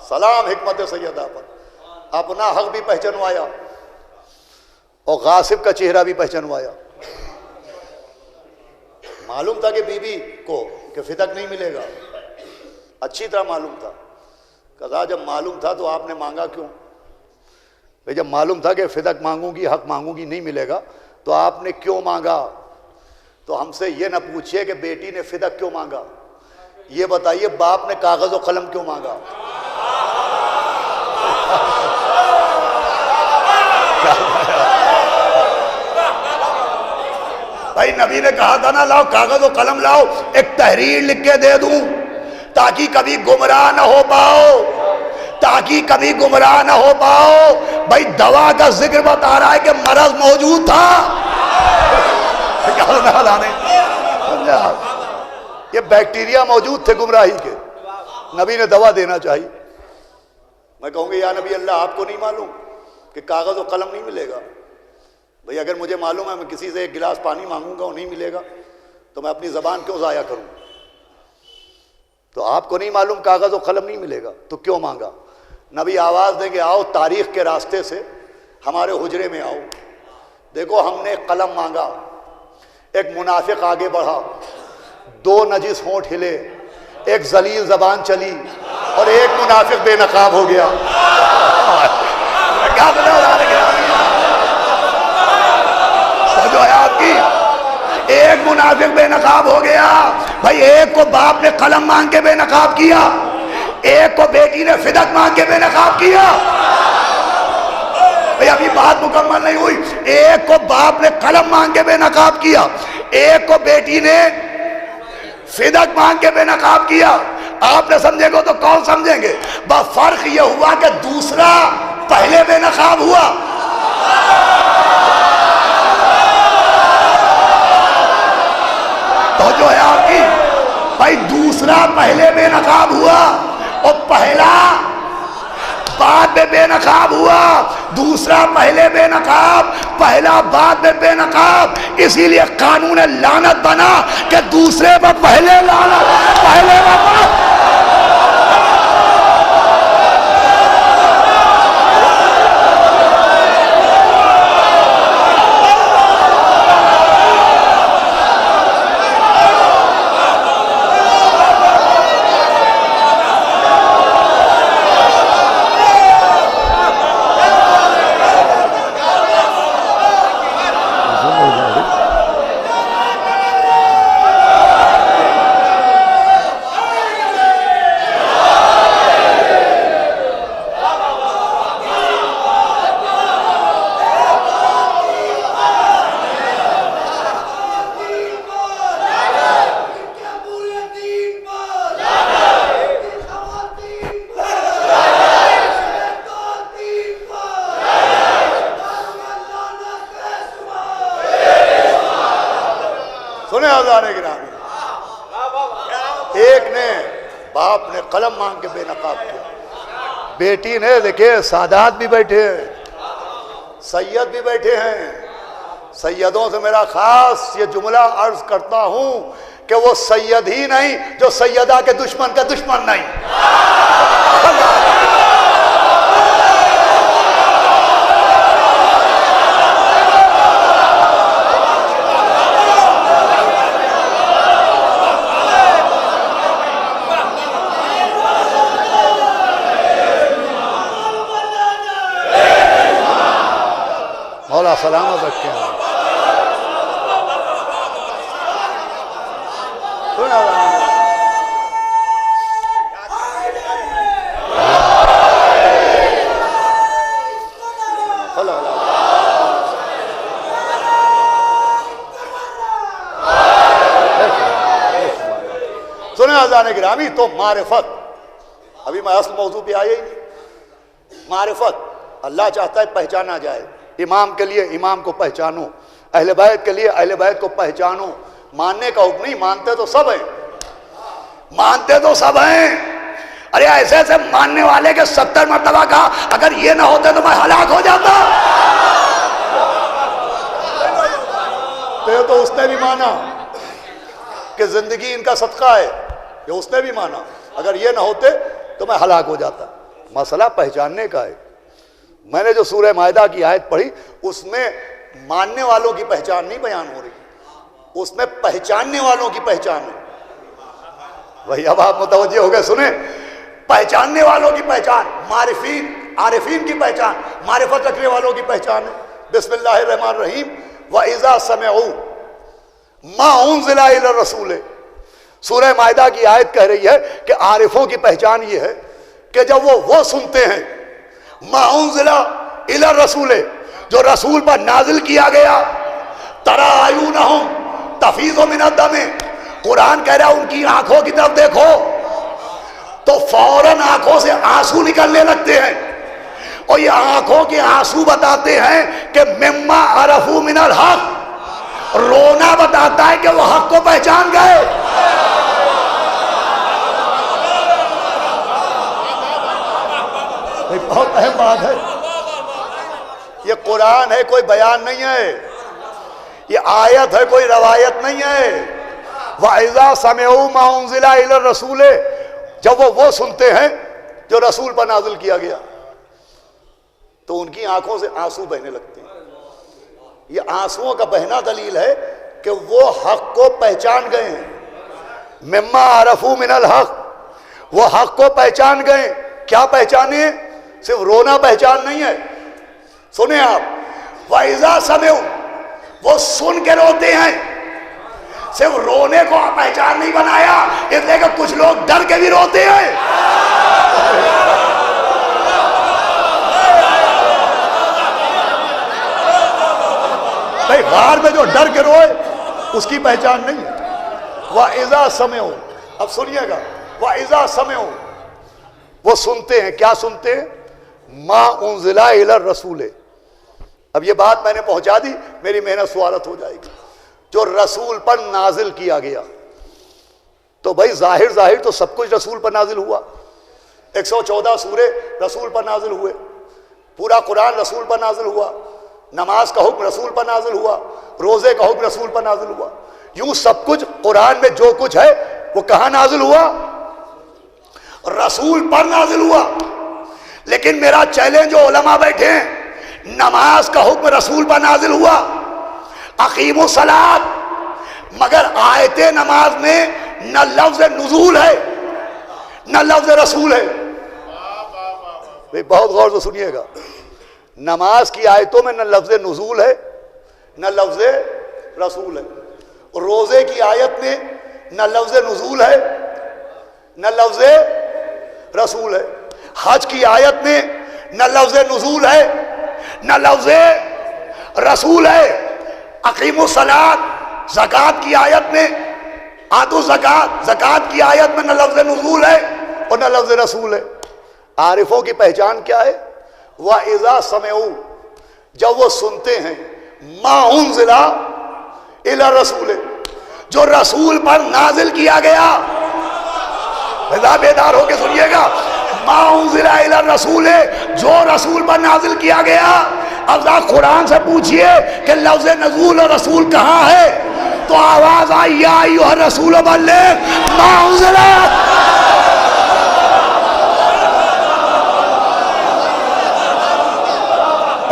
سلام حکمت سیدہ پر، اپنا حق بھی پہچنوایا اور غاصب کا چہرہ بھی پہچنوایا۔ معلوم تھا کہ بی بی کو کہ فدق نہیں ملے گا، اچھی طرح معلوم تھا۔ کہا جب معلوم تھا تو آپ نے مانگا کیوں؟ بھئی جب معلوم تھا کہ فدق مانگوں گی، حق مانگوں گی، نہیں ملے گا تو آپ نے کیوں مانگا؟ تو ہم سے یہ نہ پوچھئے کہ بیٹی نے فدق کیوں مانگا، یہ بتائیے باپ نے کاغذ و قلم کیوں مانگا؟ بھائی نبی نے کہا تھا نا لاؤ کاغذ و قلم لاؤ، ایک تحریر لکھ کے دے دوں تاکہ کبھی گمراہ نہ ہو پاؤ، تاکہ کبھی گمراہ نہ ہو پاؤ۔ بھائی دوا کا ذکر بتا رہا ہے کہ مرض موجود تھا، یہ بیکٹیریا موجود تھے گمراہی کے، نبی نے دوا دینا چاہیے۔ میں کہوں گا یا نبی اللہ آپ کو نہیں معلوم کہ کاغذ و قلم نہیں ملے گا؟ بھئی اگر مجھے معلوم ہے میں کسی سے ایک گلاس پانی مانگوں گا اور نہیں ملے گا تو میں اپنی زبان کیوں ضائع کروں؟ تو آپ کو نہیں معلوم کاغذ و قلم نہیں ملے گا تو کیوں مانگا؟ نبی آواز دیں گے آؤ تاریخ کے راستے سے ہمارے حجرے میں آؤ، دیکھو ہم نے قلم مانگا، ایک منافق آگے بڑھا، 2 نجس ہونٹ ہلے، ایک ذلیل زبان چلی اور ایک منافق بے نقاب ہو گیا۔ کیا جو ہے آپ کی، ایک منافق بے نقاب ہو گیا۔ بھائی ایک کو باپ نے قلم مانگ کے بے نقاب کیا، ایک کو بیٹی نے فدق مانگ کے بے نقاب کیا۔ بھئی ابھی بات مکمل نہیں ہوئی، ایک کو باپ نے قلم مانگ کے بے نقاب کیا، ایک کو بیٹی نے فدق مانگ کے بے نقاب کیا۔ آپ نے سمجھے گا تو کون سمجھیں گے؟ بس فرق یہ ہوا کہ دوسرا پہلے بے نقاب ہوا۔ تو جو ہے آپ کی، بھائی دوسرا پہلے بے نقاب ہوا اور پہلا بعد میں بے نقاب ہوا، دوسرا پہلے بے نقاب، پہلا بعد میں بے نقاب۔ اسی لیے قانون لعنت بنا کہ دوسرے پر پہلے لعنت، پہلے پر قلم مانگ کے بے نقاب کیا. بیٹی نے دیکھے سادات بھی بیٹھے ہیں, سید بھی بیٹھے ہیں. سیدوں سے میرا خاص یہ جملہ عرض کرتا ہوں کہ وہ سید ہی نہیں جو سیدہ کے دشمن کا دشمن نہیں. مولا سلامت رکھے ہیں. سنیں اذان گرامی, تو معرفت, ابھی میں اصل موضوع پہ آیا ہی نہیں. معرفت اللہ چاہتا ہے پہچانا جائے. امام کے لیے امام کو پہچانو, اہل بیت کے لیے اہل بیت کو پہچانو. ماننے کا حکم نہیں, مانتے تو سب ہیں, مانتے تو سب ہیں. ارے ایسے ایسے ماننے والے کے 70 مرتبہ کہا اگر یہ نہ ہوتے تو میں ہلاک ہو جاتا. تو اس نے بھی مانا کہ زندگی ان کا صدقہ ہے, یہ اس نے بھی مانا اگر یہ نہ ہوتے تو میں ہلاک ہو جاتا. مسئلہ پہچاننے کا ہے. میں نے جو سورہ مائدہ کی آیت پڑھی اس میں ماننے والوں کی پہچان نہیں بیان ہو رہی, اس میں پہچاننے والوں کی پہچان ہے. وہی اب آپ متوجہ ہو گئے. سنیں, پہچاننے والوں کی پہچان, معرفین عارفین کی پہچان, معرفت رکھنے والوں کی پہچان ہے. بسم اللہ الرحمن الرحیم. وَإِذَا سَمِعُوا مَا أُنزِلَ إِلَى الرَّسُولِ. سورہ مائدہ کی آیت کہہ رہی ہے کہ عارفوں کی پہچان یہ ہے کہ جب وہ سنتے ہیں مَا أُنزِلَ إِلَى الرَّسُولِ, جو رسول پر نازل کیا گیا, تَرَىٰ أَعْيُنَهُمْ تَفِيضُ مِنَ الدَّمِ. قرآن کہہ رہا ہے ان کی آنکھوں کی طرف دیکھو تو فوراً آنکھوں سے آنسو نکلنے لگتے ہیں. اور یہ آنکھوں کے آنسو بتاتے ہیں کہ مما عرفوا من الحق, رونا بتاتا ہے کہ وہ حق کو پہچان گئے. بہت اہم بات ہے. یہ قرآن ہے, کوئی بیان نہیں ہے. یہ آیت ہے, کوئی روایت نہیں ہے. وَإِذَا سَمِعُوا مَا أُنزِلَ إِلَى الرَّسُولِ, جب وہ سنتے ہیں جو رسول پر نازل کیا گیا تو ان کی آنکھوں سے آنسو بہنے لگتے ہیں. یہ آنسوؤں کا بہنا دلیل ہے کہ وہ حق کو پہچان گئے ہیں. مما عرفوا من الحق, وہ حق کو پہچان گئے. کیا پہچانے؟ صرف رونا پہچان نہیں ہے. سنیں آپ, وَإِذَا سَمِعُوا, وہ سن کے روتے ہیں. صرف رونے کو پہچان نہیں بنایا, اس لیے کہ کچھ لوگ ڈر کے بھی روتے ہیں. بھائی غار میں جو ڈر کے روئے اس کی پہچان نہیں ہے. وَإِذَا سَمِعُوا, اب سنیے گا, وَإِذَا سَمِعُوا, وہ سنتے ہیں. کیا سنتے ہیں؟ مَا أُنزِلَ إِلَى الرَّسُولِ. اب یہ بات میں نے پہنچا دی, میری محنت سوالت ہو جائے گی. جو رسول پر نازل کیا گیا, تو بھائی ظاہر تو سب کچھ رسول پر نازل ہوا. 114 سورے رسول پر نازل ہوئے, پورا قرآن رسول پر نازل ہوا, نماز کا حکم رسول پر نازل ہوا, روزے کا حکم رسول پر نازل ہوا. یوں سب کچھ قرآن میں جو کچھ ہے وہ کہاں نازل ہوا؟ رسول پر نازل ہوا. لیکن میرا چیلنج جو علماء بیٹھے ہیں, نماز کا حکم رسول پر نازل ہوا, اقیموا الصلاۃ, مگر آیت نماز میں نہ لفظ نزول ہے نہ لفظ رسول ہے. بہت غور سے سنیے گا, نماز کی آیتوں میں نہ لفظ نزول ہے نہ لفظ رسول ہے. روزے کی آیت میں نہ لفظ نزول ہے نہ لفظ رسول ہے. حج کی آیت میں نہ لفظ نزول ہے نہ لفظ رسول ہے. اقیموا الصلاۃ, زکوٰۃ کی آیت میں آتوا الزکوٰۃ, زکوٰۃ کی آیت میں نہ لفظ نزول ہے اور نہ لفظ رسول ہے. عارفوں کی پہچان کیا ہے؟ وَإِذَا سَمِعُوا, جب وہ سنتے ہیں مَا أُنزِلَ إِلَى الرَّسُولِ, جو رسول پر نازل کیا گیا. لہذا بیدار ہو کے سنیے گا، ما انزل الی الرسول، جو رسول پر نازل کیا گیا. اب ذرا قرآن سے پوچھئے کہ لفظ نزول اور رسول کہاں ہے، تو آواز آئی یا ایھا الرسول بلغ ما انزل.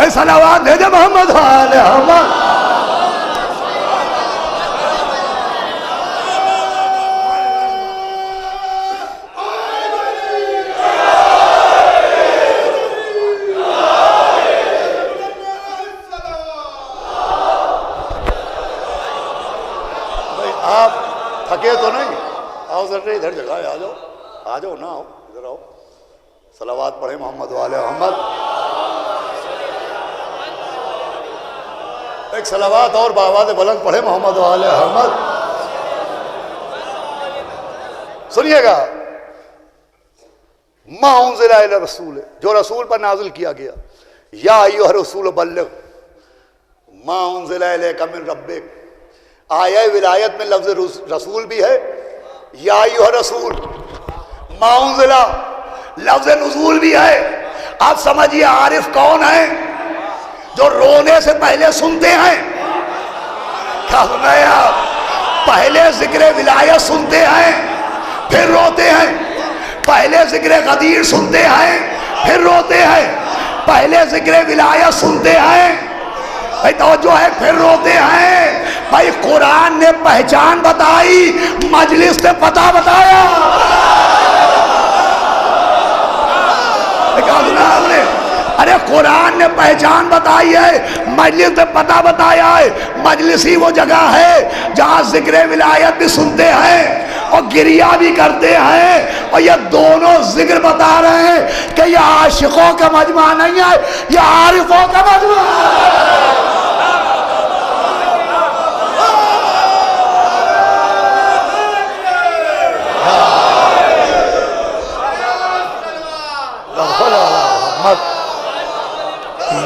اے صلوات بھیجے محمد آل محمد. آپ تھکے تو نہیں؟ آؤ ذرا ادھر جگہ آ جاؤ، آ جاؤ نا، آؤ ادھر آؤ. صلوات پڑھیں محمد والے محمد. ایک صلوات اور بآواز بلند پڑھیں محمد والے محمد. سنیے گا، ما انزل الی الرسول، جو رسول پر نازل کیا گیا. یا ایھا الرسول بلغ ما انزل الیک من ربک. آیہ ولایت میں لفظ رسول بھی ہے، یا ایھا الرسول. ما انزل لفظ نزول بھی ہے. آپ سمجھیے عارف کون ہیں؟ جو رونے سے پہلے سنتے ہیں. کیا سنائے آپ؟ پہلے ذکر ولایت سنتے ہیں پھر روتے ہیں. پہلے ذکر غدیر سنتے ہیں پھر روتے ہیں. پہلے ذکر ولایت سنتے ہیں، بھائی توجہ ہے، پھر روتے ہیں. بھائی قرآن نے پہچان بتائی، مجلس نے پتہ بتایا. کہا سنا ہم نے؟ ارے قرآن نے پہچان بتائی ہے، مجلس نے پتہ بتایا ہے. مجلس ہی وہ جگہ ہے جہاں ذکر ولایت بھی سنتے ہیں اور گریہ بھی کرتے ہیں. اور یہ دونوں ذکر بتا رہے ہیں کہ یہ عاشقوں کا مجمع نہیں ہے، یہ عارفوں کا مجمع ہے.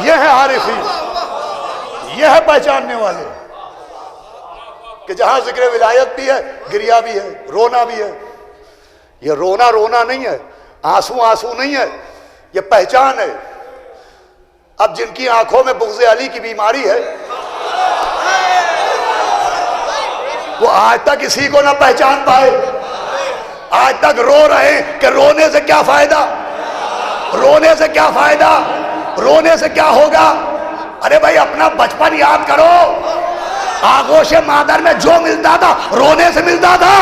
یہ ہے عارفین، یہ ہے پہچاننے والے کہ جہاں ذکر ولایت بھی ہے، گریہ بھی ہے، رونا بھی ہے. یہ رونا رونا نہیں ہے، آنسو آنسو نہیں ہے، یہ پہچان ہے. اب جن کی آنکھوں میں بغض علی کی بیماری ہے، وہ آج تک اسی کو نہ پہچان پائے. آج تک رو رہے ہیں کہ رونے سے کیا فائدہ، رونے سے کیا فائدہ، رونے سے کیا ہوگا. ارے بھائی اپنا بچپن یاد کرو، آغوش مادر میں جو ملتا تھا رونے سے ملتا تھا.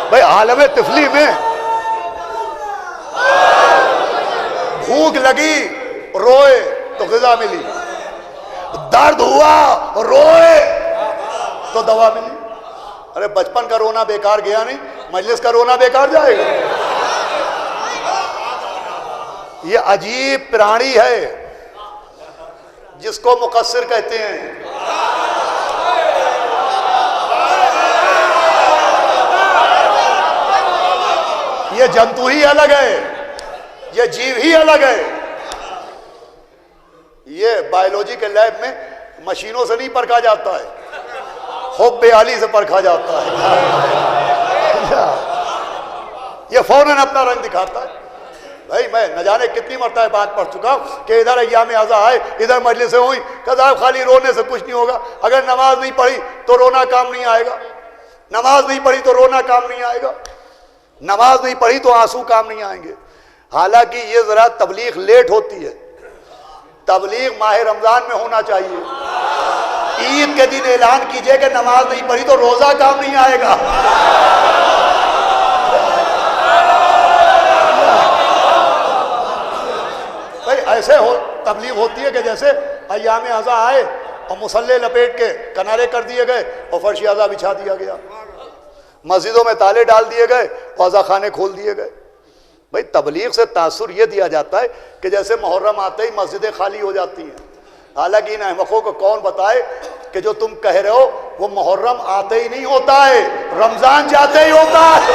بھائی عالم طفلی میں بھوک لگی روئے تو غذا ملی، درد ہوا روئے تو دوا ملی. ارے بچپن کا رونا بیکار گیا نہیں، مجلس کا رونا بیکار جائے گا. یہ عجیب پرانی ہے جس کو مقصر کہتے ہیں. یہ جنتو ہی الگ ہے، یہ جیو ہی الگ ہے. یہ بایولوجی کے لیب میں مشینوں سے نہیں پرکھا جاتا ہے، حب علی سے پرکھا جاتا ہے. یہ فوراً اپنا رنگ دکھاتا ہے. بھائی میں نہ جانے کتنی مرتبہ بات پڑھ چکا ہوں کہ ادھر ایام اعزا آئے، ادھر مجلسیں ہوئی، کہ صاحب خالی رونے سے کچھ نہیں ہوگا. اگر نماز نہیں پڑھی تو رونا کام نہیں آئے گا، نماز نہیں پڑھی تو رونا کام نہیں آئے گا، نماز نہیں پڑھی تو آنسو کام نہیں آئیں گے. حالانکہ یہ ذرا تبلیغ لیٹ ہوتی ہے، تبلیغ ماہ رمضان میں ہونا چاہیے. عید کے دن اعلان کیجئے کہ نماز نہیں پڑھی تو روزہ کام نہیں آئے گا. بھائی ایسے تبلیغ ہوتی ہے کہ جیسے ایام ازا آئے اور مسلح لپیٹ کے کنارے کر دیے گئے اور فرش ازا بچھا دیا گیا، مسجدوں میں تالے ڈال دیے گئے اور ازا خانے کھول دیے گئے. بھائی تبلیغ سے تاثر یہ دیا جاتا ہے کہ جیسے محرم آتے ہی مسجدیں خالی ہو جاتی ہیں. حالانکہ ان احمقوں کو کون بتائے کہ جو تم کہہ رہے ہو وہ محرم آتے ہی نہیں ہوتا ہے، رمضان جاتے ہی ہوتا ہے.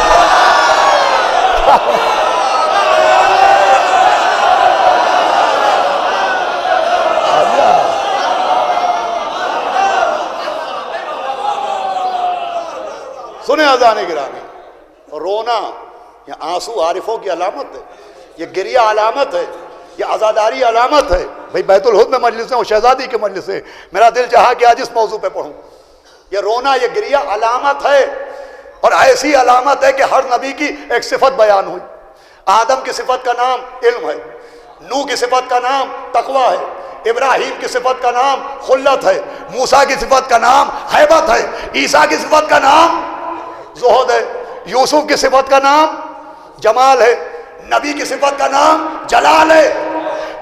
سنیں اذان گرامی، رونا یہ آنسو عارفوں کی علامت ہے، یہ گریہ علامت ہے، یہ عزاداری علامت ہے. بھئی بیت الہد میں مجلس ہے اور شہزادی کے مجلس ہے، میرا دل چاہا کہ آج اس موضوع پہ پڑھوں. یہ رونا یہ گریہ علامت ہے، اور ایسی علامت ہے کہ ہر نبی کی ایک صفت بیان ہوئی. آدم کی صفت کا نام علم ہے، نوح کی صفت کا نام تقوی ہے، ابراہیم کی صفت کا نام خلت ہے، موسیٰ کی صفت کا نام ہیبت ہے، عیسیٰ کی صفت کا نام زہد ہے، یوسف کی صفت کا نام جمال ہے، نبی کی صفت کا نام جلال ہے.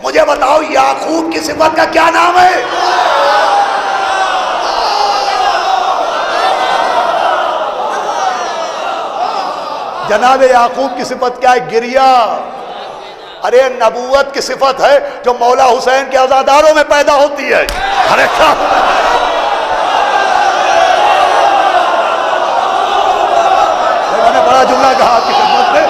مجھے بتاؤ یعقوب کی صفت کا کیا نام ہے؟ جناب یعقوب کی صفت کیا ہے؟ گریہ. ارے نبوت کی صفت ہے جو مولا حسین کے عزاداروں میں پیدا ہوتی ہے. ارے کیا میں نے بڑا جملہ کہا آپ کی خدمت میں.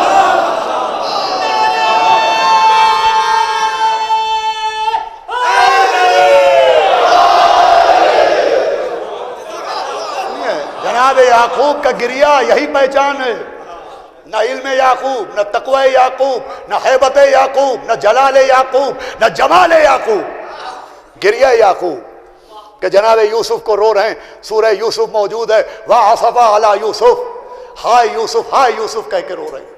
جناب یعقوب کا گریہ یہی پہچان ہے. نہ علم یعقوب، نہ تقوی یعقوب، نہ ہیبت یعقوب، نہ جلال یعقوب، نہ جمال یعقوب. گریہ یعقوب کہ جناب یوسف کو رو رہے ہیں. سورہ یوسف موجود ہے، وَعَصَفَ عَلَى یوسف، ہائے یوسف ہائے یوسف کہہ کے رو رہے ہیں.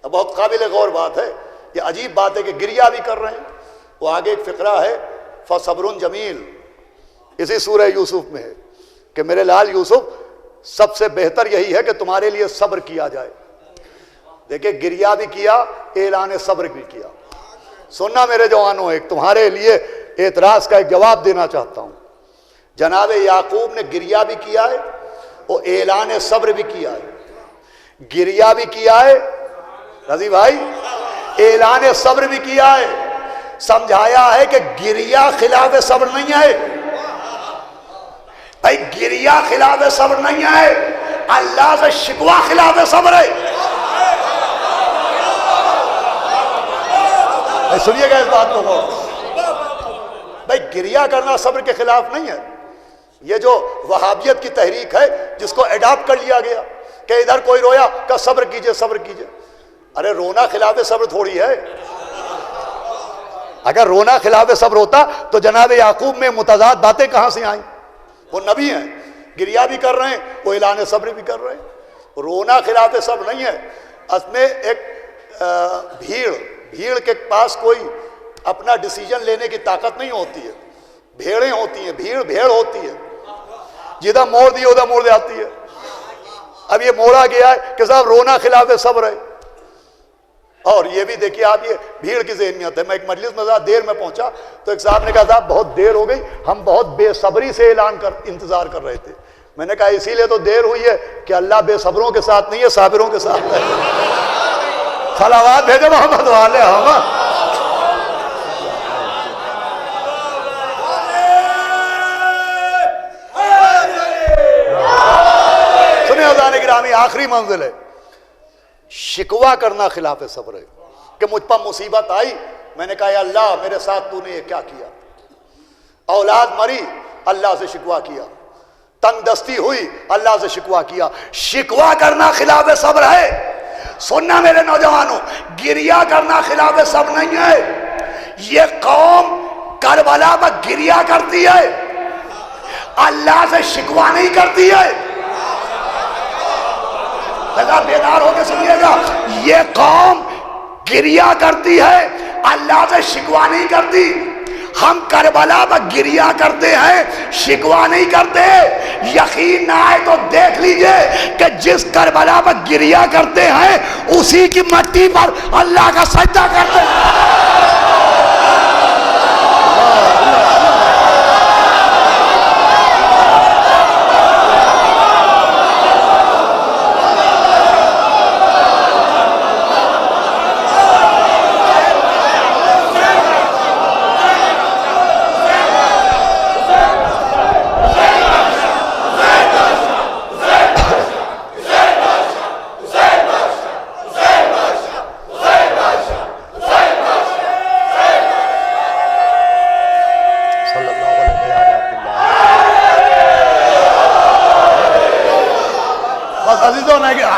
بہت قابل غور بات ہے. یہ عجیب بات ہے کہ گریہ بھی کر رہے ہیں. وہ آگے ایک فقرہ ہے فَصَبْرٌ جَمِيلٌ، اسی سورہ یوسف میں ہے کہ میرے لال یوسف سب سے بہتر یہی ہے کہ تمہارے لیے صبر کیا جائے. دیکھیں گریہ بھی کیا، اعلان صبر بھی کیا. سننا میرے جوانوں، ایک تمہارے لیے اعتراض کا ایک جواب دینا چاہتا ہوں. جناب یعقوب نے گریہ بھی کیا ہے اور اعلان صبر بھی کیا ہے. گریہ بھی کیا ہے رضی بھائی، اعلان صبر بھی کیا ہے. سمجھایا ہے کہ گریہ خلاف صبر نہیں ہے. بھائی گریہ خلاف صبر نہیں ہے، اللہ سے شکوہ خلاف صبر ہے. سنیے گا اس بات کو. بھائی گریہ کرنا صبر کے خلاف نہیں ہے. یہ جو وہابیت کی تحریک ہے جس کو ایڈاپٹ کر لیا گیا کہ ادھر کوئی رویا کہ صبر کیجئے صبر کیجئے. ارے رونا خلاف صبر تھوڑی ہے. اگر رونا خلاف صبر ہوتا تو جناب یعقوب میں متضاد باتیں کہاں سے آئیں؟ وہ نبی ہیں، گریہ بھی کر رہے ہیں، وہ اعلان صبر بھی کر رہے ہیں. رونا خلاف صبر نہیں ہے. اس میں ایک بھیڑ کے پاس کوئی اپنا ڈیسیجن لینے کی طاقت نہیں ہوتی ہے. بھیڑیں ہوتی ہیں، بھیڑ ہوتی ہے، جدھر موڑ دی ادھر موڑ جاتی ہے. اب یہ موڑا گیا ہے کہ صاحب رونا خلاف صبر ہے. اور یہ بھی دیکھیے آپ، یہ بھیڑ کی ذہنیت ہے. میں ایک مجلس میں دیر میں پہنچا تو ایک صاحب نے کہا صاحب بہت دیر ہو گئی، ہم بہت بے صبری سے انتظار کر رہے تھے. میں نے کہا اسی لیے تو دیر ہوئی ہے کہ اللہ بے صبروں کے ساتھ نہیں ہے، صابروں کے ساتھ ہے. صلوات بھیجے محمد والے ہم. سنیں اذان گرامی، آخری منزل ہے. شکوہ کرنا خلاف صبر ہے کہ مجھ پر مصیبت آئی، میں نے کہا یا اللہ میرے ساتھ تو نے یہ کیا کیا. اولاد مری، اللہ سے شکوہ کیا. تنگ دستی ہوئی، اللہ سے شکوہ کیا. شکوہ کرنا خلاف صبر ہے. سننا میرے نوجوانوں، گریہ کرنا خلاف صبر نہیں ہے. یہ قوم کربلا میں گریہ کرتی ہے، اللہ سے شکوہ نہیں کرتی ہے. بیدار ہو کے سنیے گا، یہ قوم گریہ کرتی ہے، اللہ سے شکوہ نہیں کرتی. ہم کربلا پر گریا کرتے ہیں، شکوہ نہیں کرتے۔ یقین نہ آئے تو دیکھ لیجئے کہ جس کربلا پر گریا کرتے ہیں اسی کی مٹی پر اللہ کا سجدہ کرتے ہیں۔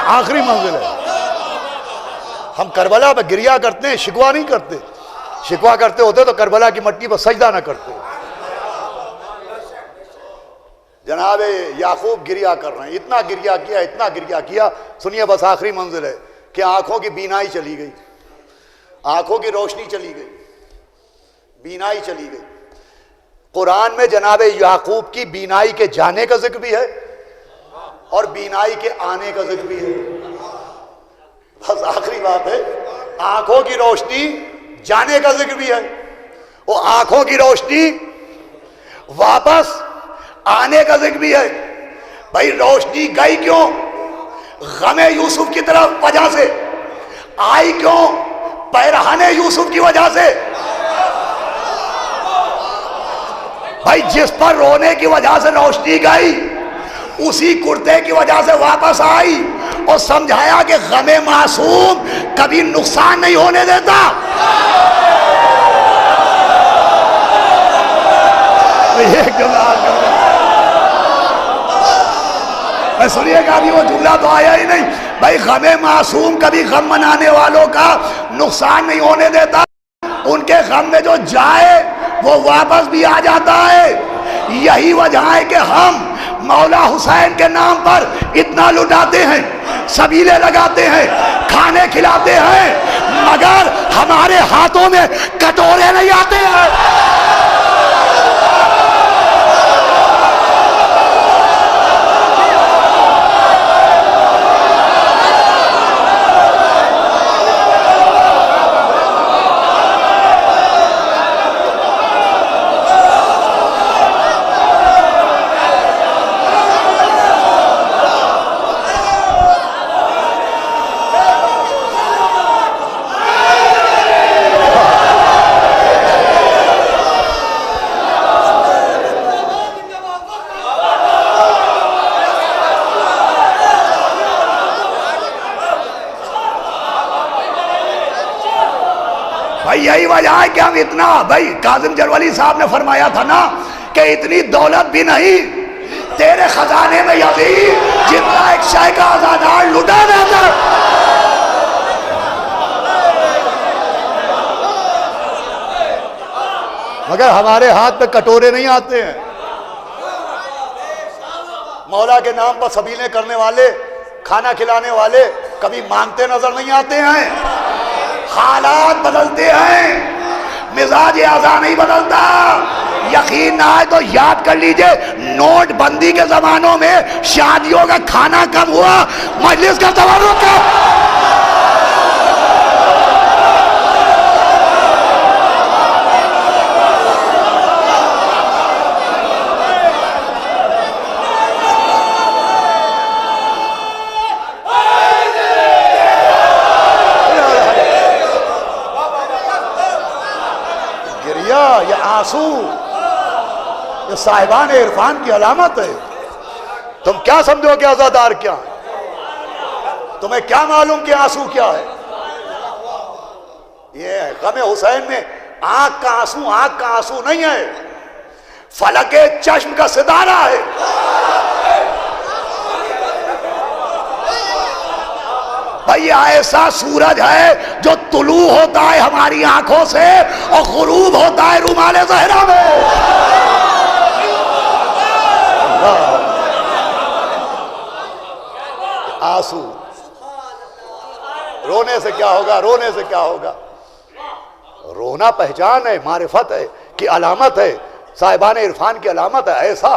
آخری منزل ہے۔ ہم کربلا پہ گریا کرتے ہیں، شکوہ نہیں کرتے۔ شکوہ کرتے ہوتے تو کربلا کی مٹی پر سجدہ نہ کرتے۔ جناب یعقوب گریا کر رہے ہیں، اتنا گریا کیا، اتنا گریا کیا۔ سنیے بس آخری منزل ہے کہ آنکھوں کی بینائی چلی گئی، آنکھوں کی روشنی چلی گئی، بینائی چلی گئی۔ قرآن میں جناب یعقوب کی بینائی کے جانے کا ذکر بھی ہے اور بینائی کے آنے کا ذکر بھی ہے۔ بس آخری بات ہے، آنکھوں کی روشنی جانے کا ذکر بھی ہے، وہ آنکھوں کی روشنی واپس آنے کا ذکر بھی ہے۔ بھائی روشنی گئی کیوں؟ غم یوسف کی طرف وجہ سے آئی، کیوں؟ پیرہن یوسف کی وجہ سے۔ بھائی جس پر رونے کی وجہ سے روشنی گئی اسی کرتے کی وجہ سے واپس آئی، اور سمجھایا کہ غم معصوم کبھی نقصان نہیں ہونے دیتا۔ میں سنیے گا، ابھی وہ جملہ تو آیا ہی نہیں۔ بھائی غم معصوم کبھی غم منانے والوں کا نقصان نہیں ہونے دیتا، ان کے غم میں جو جائے وہ واپس بھی آ جاتا ہے۔ یہی وجہ ہے کہ ہم مولا حسین کے نام پر اتنا لٹاتے ہیں، سبیلے لگاتے ہیں، کھانے کھلاتے ہیں، مگر ہمارے ہاتھوں میں کٹورے نہیں آتے ہیں۔ یہی وجہ ہے کہ ہم اتنا، بھائی کاظم جلولی صاحب نے فرمایا تھا نا کہ اتنی دولت بھی نہیں تیرے خزانے میں یزید جتنا ایک شے کا آزادار لٹا دیتا۔ مگر ہمارے ہاتھ پہ کٹورے نہیں آتے ہیں۔ مولا کے نام پر سبیلیں کرنے والے، کھانا کھلانے والے کبھی مانگتے نظر نہیں آتے ہیں۔ حالات بدلتے ہیں، مزاج اعضا نہیں بدلتا۔ یقین نہ آئے تو یاد کر لیجئے، نوٹ بندی کے زمانوں میں شادیوں کا کھانا کم ہوا، مجلس کا تورک ہے۔ یہ آنسو یہ صاحبان عرفان کی علامت ہے۔ تم کیا سمجھو کہ عزادار کیا ہے؟ تمہیں کیا معلوم کہ آنسو کیا ہے؟ یہ غم حسین میں آنکھ کا آنسو نہیں ہے، فلک چشم کا ستارہ ہے۔ بھئی ایسا سورج ہے جو طلوع ہوتا ہے ہماری آنکھوں سے اور غروب ہوتا ہے رومال زہرا میں۔ آنسو رونے سے کیا ہوگا؟ رونے سے کیا ہوگا؟ رونا پہچان ہے، معرفت ہے کی علامت ہے، صاحبان عرفان کی علامت ہے. ایسا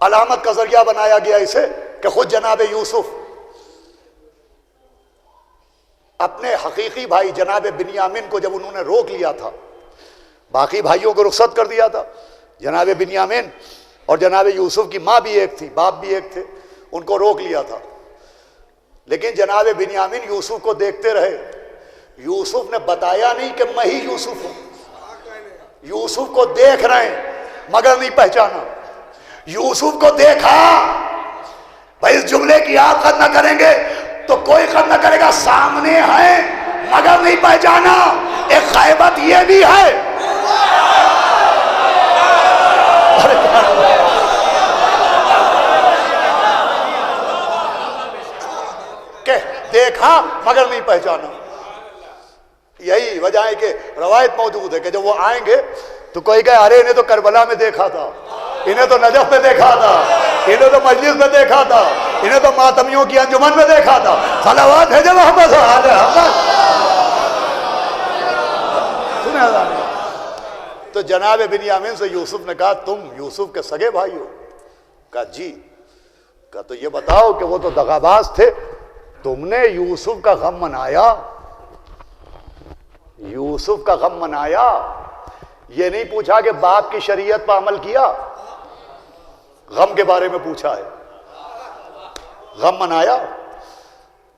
علامت کا ذریعہ بنایا گیا اسے کہ خود جناب یوسف اپنے حقیقی بھائی جناب بنیامین کو جب انہوں نے روک لیا تھا، باقی بھائیوں کو رخصت کر دیا تھا، جناب بنیامین اور جناب یوسف کی ماں بھی ایک تھی، باپ بھی ایک تھے، ان کو روک لیا تھا. لیکن جناب بنیامین یوسف کو دیکھتے رہے. یوسف نے بتایا نہیں کہ میں ہی یوسف ہوں. یوسف کو دیکھ رہے ہیں مگر نہیں پہچانا. یوسف کو دیکھا. بھائی اس جملے کی آپ قد نہ کریں گے تو کوئی قد نہ کرے گا. سامنے ہیں مگر نہیں پہچانا. ایک خیبت یہ بھی ہے. کہ دیکھا مگر نہیں پہچانا. یہی وجہ ہے کہ روایت موجود ہے کہ جب وہ آئیں گے تو کوئی کہے ارے انہیں تو کربلا میں دیکھا تھا، انہیں تو نجف میں دیکھا تھا، انہیں تو مجلس میں دیکھا تھا، انہیں تو ماتمیوں کی انجمن میں دیکھا تھا. صلوات ہے جب محمد سنے. تو جناب بنیامین سے یوسف نے کہا تم یوسف کے سگے بھائی ہو؟ کہا جی. کہا تو یہ بتاؤ کہ وہ تو دغاباز تھے، تم نے یوسف کا غم منایا؟ یوسف کا غم منایا؟ یہ نہیں پوچھا کہ باپ کی شریعت پر عمل کیا، غم کے بارے میں پوچھا ہے. غم منایا؟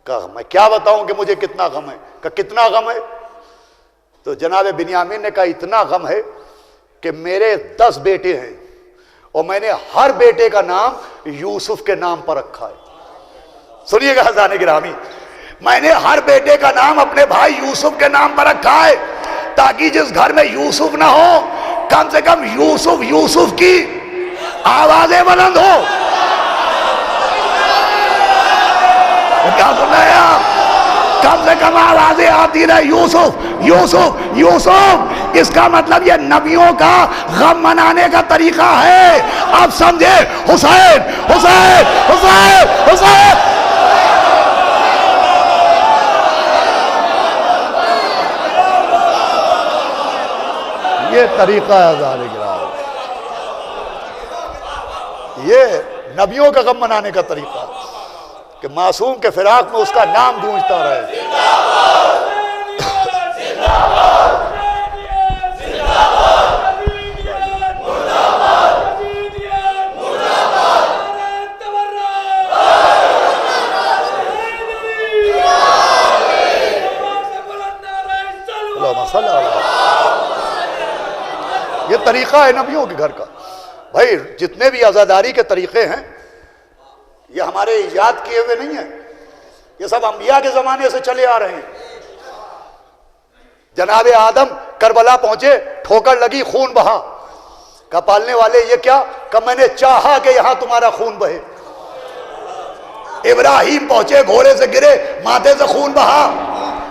کہا میں کیا بتاؤں کہ مجھے کتنا غم ہے. کہا کتنا غم ہے؟ تو جناب بنیامین نے کہا اتنا غم ہے کہ میرے 10 بیٹے ہیں اور میں نے ہر بیٹے کا نام یوسف کے نام پر رکھا ہے. سنیے گا حضرات گرامی، میں نے ہر بیٹے کا نام اپنے بھائی یوسف کے نام پر رکھا ہے تاکہ جس گھر میں یوسف نہ ہو کم سے کم یوسف یوسف کی آوازیں بلند ہو. کیا سن رہے ہیں آپ؟ کم سے کم آوازیں آتی رہے یوسف یوسف یوسف. اس کا مطلب یہ نبیوں کا غم منانے کا طریقہ ہے. آپ سمجھے؟ حسین حسین حسین حسین. یہ طریقہ ہے ہزار گرام، یہ نبیوں کا غم منانے کا طریقہ کہ معصوم کے فراق میں اس کا نام گونجتا رہے. یہ طریقہ ہے نبیوں کے گھر کا. بھائی جتنے بھی عزاداری کے طریقے ہیں یہ ہمارے ایجاد کیے ہوئے نہیں ہیں، یہ سب انبیاء کے زمانے سے چلے آ رہے ہیں. جناب آدم کربلا پہنچے، ٹھوکر لگی، خون بہا. کہا پالنے والے یہ کیا؟ کہ میں نے چاہا کہ یہاں تمہارا خون بہے. ابراہیم پہنچے، گھوڑے سے گرے، ماتھے سے خون بہا.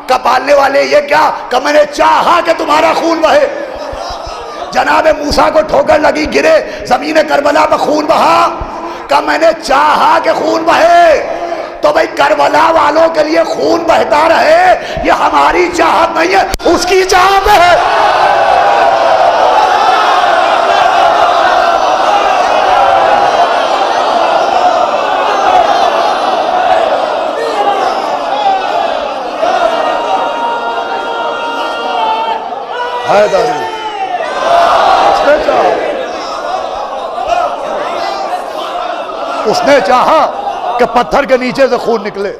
کہا پالنے والے یہ کیا؟ کہ میں نے چاہا کہ تمہارا خون بہے. جناب موسیٰ کو ٹھوکر لگی، گرے، زمین کربلا پہ خون بہا. کہ میں نے چاہا کہ خون بہے. تو بھئی کربلا والوں کے لیے خون بہتا رہے یہ ہماری چاہت نہیں ہے، اس کی چاہت ہے. اس نے چاہا کہ پتھر کے نیچے سے خون نکلے،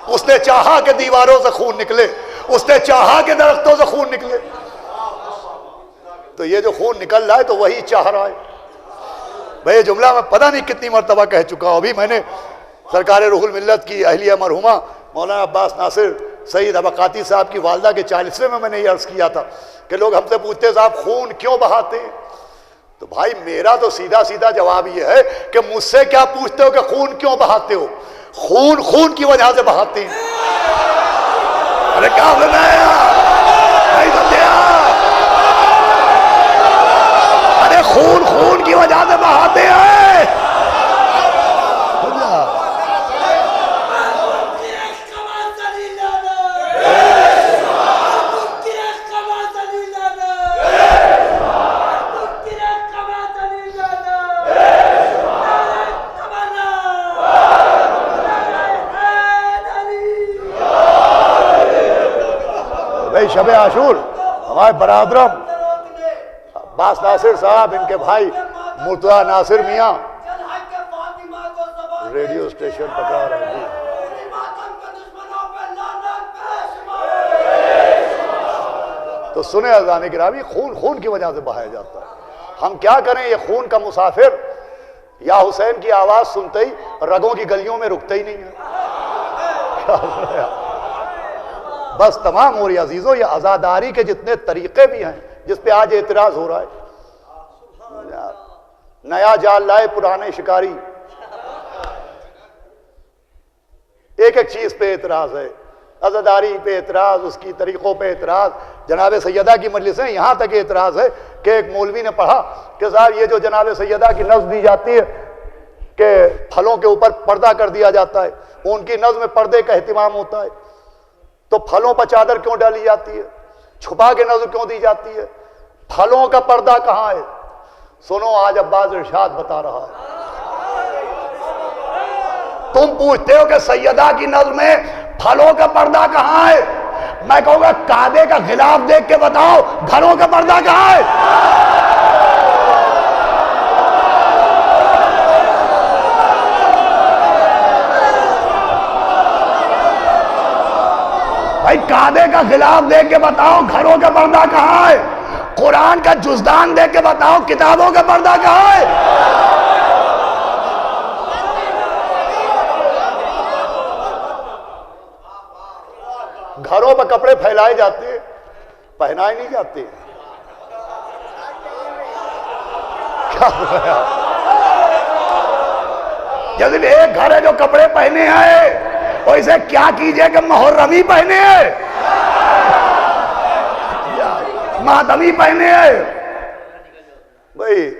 اس نے چاہا کہ دیواروں سے خون نکلے، اس نے چاہا کہ درختوں سے خون نکلے. تو یہ جو خون نکل رہا ہے تو وہی چاہ رہا ہے. بھئی جملہ میں پتہ نہیں کتنی مرتبہ کہہ چکا ہوں. ابھی میں نے سرکار روح الملت کی اہلیہ مرحومہ مولانا عباس ناصر سید ابقاتی صاحب کی والدہ کے 40ویں میں نے یہ عرض کیا تھا کہ لوگ ہم سے پوچھتے صاحب خون کیوں بہاتے ہیں؟ تو بھائی میرا تو سیدھا سیدھا جواب یہ ہے کہ مجھ سے کیا پوچھتے ہو کہ خون کیوں بہاتے ہو؟ خون خون کی وجہ سے بہاتے ہیں. ارے کیا بنایا نہیں سمجھے؟ ارے خون خون کی وجہ سے بہاتے ہیں. بھائی شب عاشور ہمارے برادرم عباس ناصر صاحب، ان کے بھائی مرتضی ناصر میاں ریڈیو اسٹیشن پکڑا رہے ہیں. تو سنیں عزیزان گرامی، خون کی وجہ سے بہایا جاتا ہے. ہم کیا کریں؟ یہ خون کا مسافر یا حسین کی آواز سنتے ہی رگوں کی گلیوں میں رکتے ہی نہیں ہے. بس تمام ہو رہی عزیزوں، یہ عزاداری کے جتنے طریقے بھی ہیں جس پہ آج اعتراض ہو رہا ہے، نیا جال لائے پرانے شکاری. ایک ایک چیز پہ اعتراض ہے، عزاداری پہ اعتراض، اس کی طریقوں پہ اعتراض. جناب سیدہ کی مجلسیں یہاں تک اعتراض ہے کہ ایک مولوی نے پڑھا کہ صاحب یہ جو جناب سیدہ کی نظم دی جاتی ہے کہ پھلوں کے اوپر پردہ کر دیا جاتا ہے، ان کی نظم میں پردے کا اہتمام ہوتا ہے، تو پھلوں پر چادر کیوں ڈالی جاتی ہے؟ چھپا کے نظم کیوں دی جاتی ہے؟ پھلوں کا پردہ کہاں ہے؟ سنو آج عباس ارشاد بتا رہا ہے. تم پوچھتے ہو کہ سیدہ کی نظم میں پھلوں کا پردہ کہاں ہے؟ میں کہوں گا کعبے کا غلاف دیکھ کے بتاؤ گھروں کا پردہ کہاں ہے؟ بھائی کعبے کا غلاف دیکھ کے بتاؤ گھروں کا پردہ کہاں ہے؟ قرآن کا جزدان دیکھ کے بتاؤ کتابوں کا پردہ کہاں ہے؟ گھروں پر کپڑے پھیلائے جاتے ہیں، پہنائے نہیں جاتے. کیا ہو رہا ہے؟ جب ایک گھر ہے جو کپڑے پہنے ہیں، اور اسے کیا کیجئے کہ محرمی پہنے ہیں، ماتمی پہنے ہیں. بھائی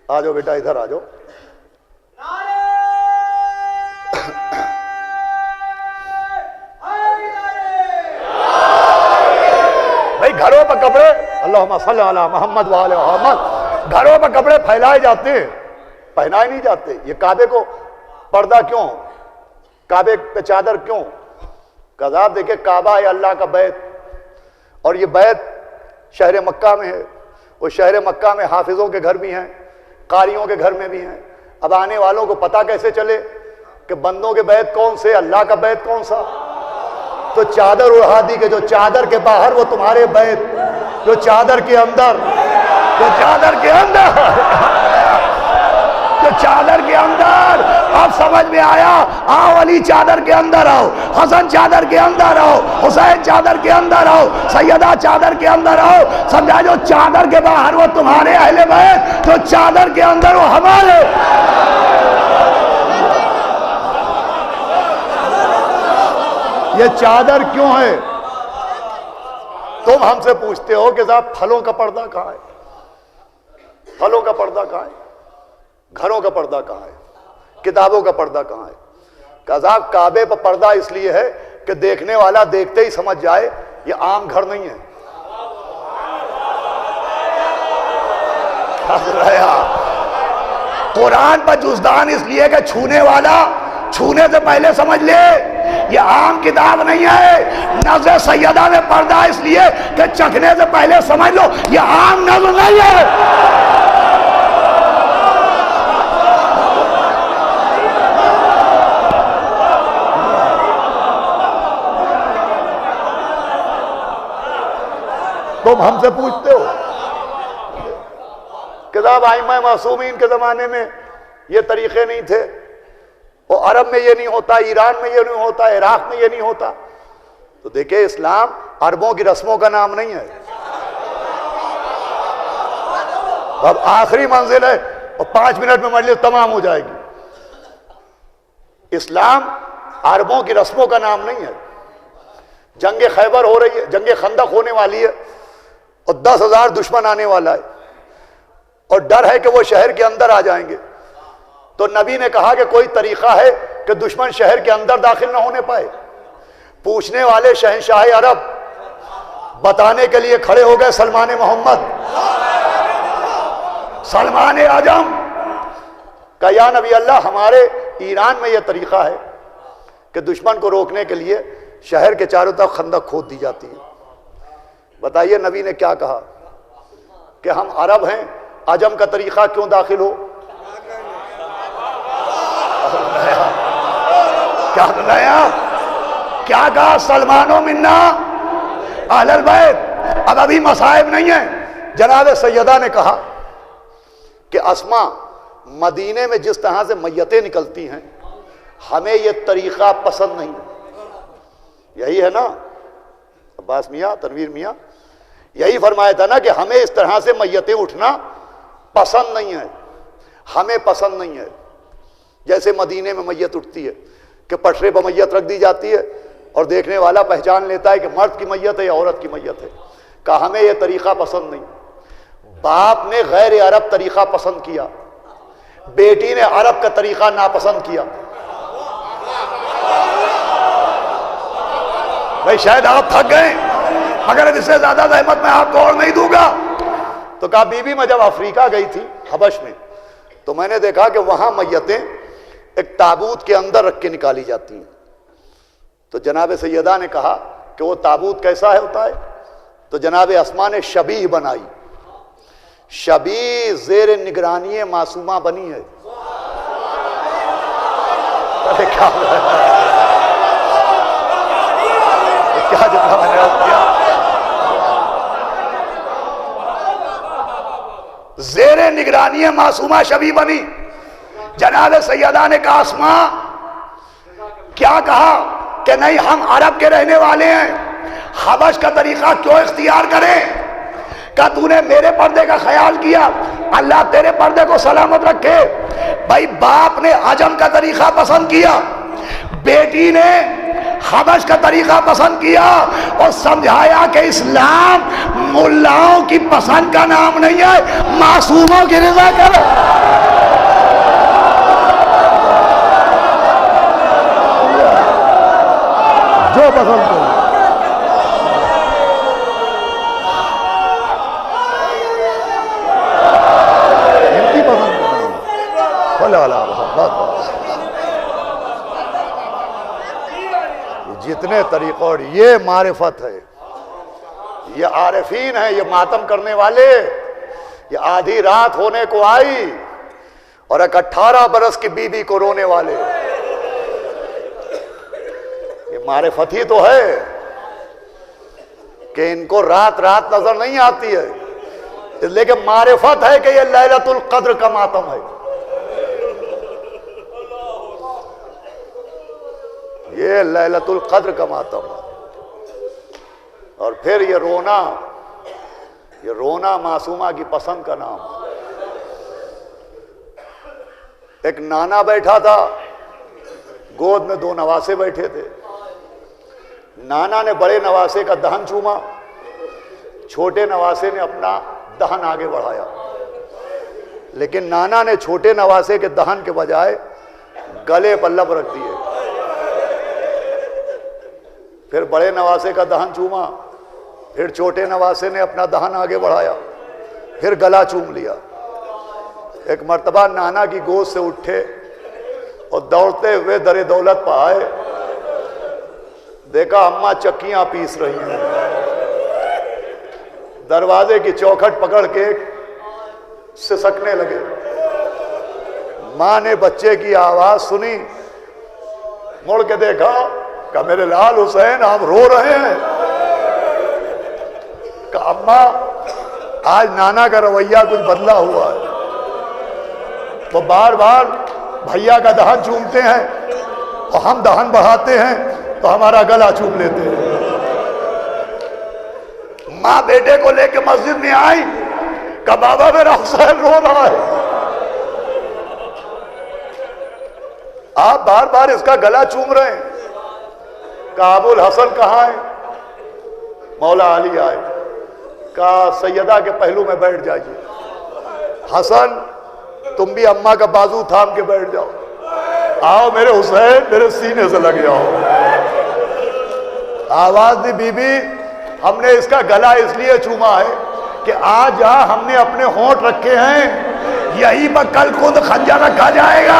آجو بیٹا ادھر آجو. گھروں پر کپڑے، اللہم صلی علی محمد وآل محمد، گھروں پر کپڑے پھیلائے جاتے ہیں، پہنائے نہیں جاتے. یہ کعبے کو پردہ کیوں؟ کعبے پہ چادر کیوں؟ کذاب دیکھیں، کعبہ ہے اللہ کا بیت، اور یہ بیت شہر مکہ میں ہے. وہ شہر مکہ میں حافظوں کے گھر بھی ہیں، قاریوں کے گھر میں بھی ہیں. اب آنے والوں کو پتہ کیسے چلے کہ بندوں کے بیت کون سے، اللہ کا بیت کون سا؟ تو چادر اڑا دی کہ جو چادر کے باہر وہ تمہارے بیت، جو چادر کے اندر، جو چادر کے اندر، جو چادر کے اندر. اب سمجھ میں آیا؟ آؤ علی چادر کے اندر آؤ، حسن چادر کے اندر آؤ، حسین چادر کے اندر آؤ، سیدہ چادر کے اندر آؤ. سمجھا جو چادر کے باہر وہ تمہارے اہل بیت، جو چادر کے اندر وہ ہمارے. یہ چادر کیوں ہے؟ تم ہم سے پوچھتے ہو کہ صاحب پھلوں کا پردہ کہاں ہے؟ پھلوں کا پردہ کہاں ہے؟ گھروں کا پردہ کہاں ہے؟ کتابوں کا پردہ کہاں ہے؟ کہ صاحب کعبے پر پردہ اس لیے ہے کہ دیکھنے والا دیکھتے ہی سمجھ جائے یہ عام گھر نہیں ہے. قرآن پر جزدان اس لیے کہ چھونے والا چھونے سے پہلے سمجھ لے یہ عام کتاب نہیں ہے. نظر سیدہ میں پردہ اس لیے کہ چکھنے سے پہلے سمجھ لو یہ عام نظر نہیں ہے. تم ہم سے پوچھتے ہو کہ صاحب ائمہ معصومین کے زمانے میں یہ طریقے نہیں تھے، وہ عرب میں یہ نہیں ہوتا، ایران میں یہ نہیں ہوتا، عراق میں یہ نہیں ہوتا. تو دیکھیں اسلام عربوں کی رسموں کا نام نہیں ہے. اب آخری منزل ہے اور 5 منٹ میں مجلس تمام ہو جائے گی. اسلام عربوں کی رسموں کا نام نہیں ہے. جنگ خیبر ہو رہی ہے، جنگ خندق ہونے والی ہے اور 10,000 دشمن آنے والا ہے اور ڈر ہے کہ وہ شہر کے اندر آ جائیں گے. تو نبی نے کہا کہ کوئی طریقہ ہے کہ دشمن شہر کے اندر داخل نہ ہونے پائے. پوچھنے والے شہنشاہ عرب بتانے کے لیے کھڑے ہو گئے سلمان محمد، سلمان اعظم کہ یا نبی اللہ ہمارے ایران میں یہ طریقہ ہے کہ دشمن کو روکنے کے لیے شہر کے چاروں طرف خندق کھود دی جاتی ہے. بتائیے نبی نے کیا کہا کہ ہم عرب ہیں، عجم کا طریقہ کیوں داخل ہو؟ کیا بنایا؟ کیا کہا؟ سلمانو منا اہل البیت۔ اب ابھی مصائب نہیں ہیں۔ جناب سیدہ نے کہا کہ اسما، مدینے میں جس طرح سے میتیں نکلتی ہیں ہمیں یہ طریقہ پسند نہیں۔ یہی ہے نا عباس میاں، تنویر میاں، یہی فرمایا تھا نا کہ ہمیں اس طرح سے میتیں اٹھنا پسند نہیں ہے، ہمیں پسند نہیں ہے۔ جیسے مدینے میں میت اٹھتی ہے کہ پٹرے پر میت رکھ دی جاتی ہے اور دیکھنے والا پہچان لیتا ہے کہ مرد کی میت ہے یا عورت کی میت ہے، کہا ہمیں یہ طریقہ پسند نہیں۔ باپ نے غیر عرب طریقہ پسند کیا، بیٹی نے عرب کا طریقہ ناپسند کیا۔ بھائی شاید آپ تھک گئے، مگر اس سے زیادہ زحمت میں آپ کو اور نہیں دوں گا۔ تو کہا بی بی میں جب افریقہ گئی تھی حبش میں تو میں نے دیکھا کہ وہاں میتیں ایک تابوت کے اندر رکھ کے نکالی جاتی ہیں۔ تو جناب سیدہ نے کہا کہ وہ تابوت کیسا ہے ہوتا ہے؟ تو جناب اسما نے شبیہ بنائی، شبیہ زیر نگرانی معصومہ بنی ہے۔ کیا جملہ میں نے کیا؟ زیر نگرانی معصومہ شبیہ بنی۔ جناب سیدہ نے کہا اسما، کیا کہا کہ نہیں ہم عرب کے رہنے والے ہیں، حبش کا طریقہ کیوں اختیار کریں؟ کہ تو نے میرے پردے کا خیال کیا، اللہ تیرے پردے کو سلامت رکھے۔ بھائی باپ نے عجم کا طریقہ پسند کیا، بیٹی نے حبش کا طریقہ پسند کیا، اور سمجھایا کہ اسلام ملاؤں کی پسند کا نام نہیں ہے، معصوموں کی رضا کرو۔ جو پسند کرو۔ ہندی پسند کرو۔ جتنے طریقوں، یہ معرفت ہے، یہ عارفین ہیں، یہ ماتم کرنے والے۔ یہ آدھی رات ہونے کو آئی اور ایک 18 برس کی بی بی کو رونے والے، یہ معرفت ہی تو ہے کہ ان کو رات رات نظر نہیں آتی ہے، اس لیے کہ معرفت ہے کہ یہ لیلۃ القدر کا ماتم ہے۔ یہ لیلۃ القدر کا ماتم ہے۔ اور پھر یہ رونا معصومہ کی پسند کا نام۔ ایک نانا بیٹھا تھا، گود میں 2 نواسے بیٹھے تھے۔ نانا نے بڑے نواسے کا دہن چوما، چھوٹے نواسے نے اپنا دہن آگے بڑھایا، لیکن نانا نے چھوٹے نواسے کے دہن کے بجائے گلے پر لب رکھ دیے۔ پھر بڑے نواسے کا دہن چوما، پھر چھوٹے نواسے نے اپنا دہن آگے بڑھایا، پھر گلا چوم لیا۔ ایک مرتبہ نانا کی گود سے اٹھے اور دوڑتے ہوئے در دولت پہ آئے، دیکھا اماں چکیاں پیس رہی ہیں۔ دروازے کی چوکھٹ پکڑ کے سسکنے لگے۔ ماں نے بچے کی آواز سنی، مڑ کے دیکھا کہ میرے لال حسین آپ رو رہے ہیں۔ کہ اماں آج نانا کا رویہ کچھ بدلا ہوا ہے، وہ بار بار بھیا کا دہن چومتے ہیں اور ہم دہن بڑھاتے ہیں تو ہمارا گلا چوم لیتے ہیں۔ ماں بیٹے کو لے کے مسجد میں آئی کہ بابا میرا حسین رو رہا ہے، آپ بار بار اس کا گلا چوم رہے ہیں۔ کہا ابو الحسن کہاں ہے؟ مولا علی آئے، کہا سیدہ کے پہلو میں بیٹھ جائیے۔ حسن تم بھی اماں کا بازو تھام کے بیٹھ جاؤ، آؤ میرے حسین میرے سینے سے لگ جاؤ۔ آواز دی بی بی ہم نے اس کا گلا اس لیے چوما ہے کہ آج جہاں ہم نے اپنے ہونٹ رکھے ہیں یہی پر کل خود خنجر رکھا جائے گا،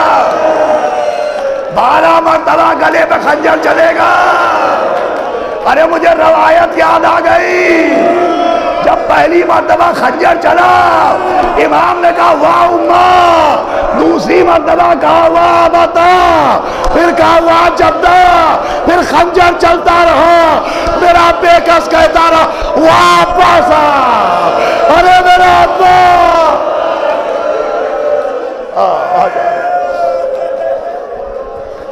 12 مرتبہ گلے پہ خنجر چلے گا۔ ارے مجھے روایت یاد آ گئی، جب پہلی مرتبہ خنجر چلا امام نے کہا واہ امہ، دوسری مرتبہ کہا واہ بتا، پھر کہا واہ جدہ، پھر خنجر چلتا رہا، میرا بے کس کہتا رہا واہ پاسا، ارے میرا ابا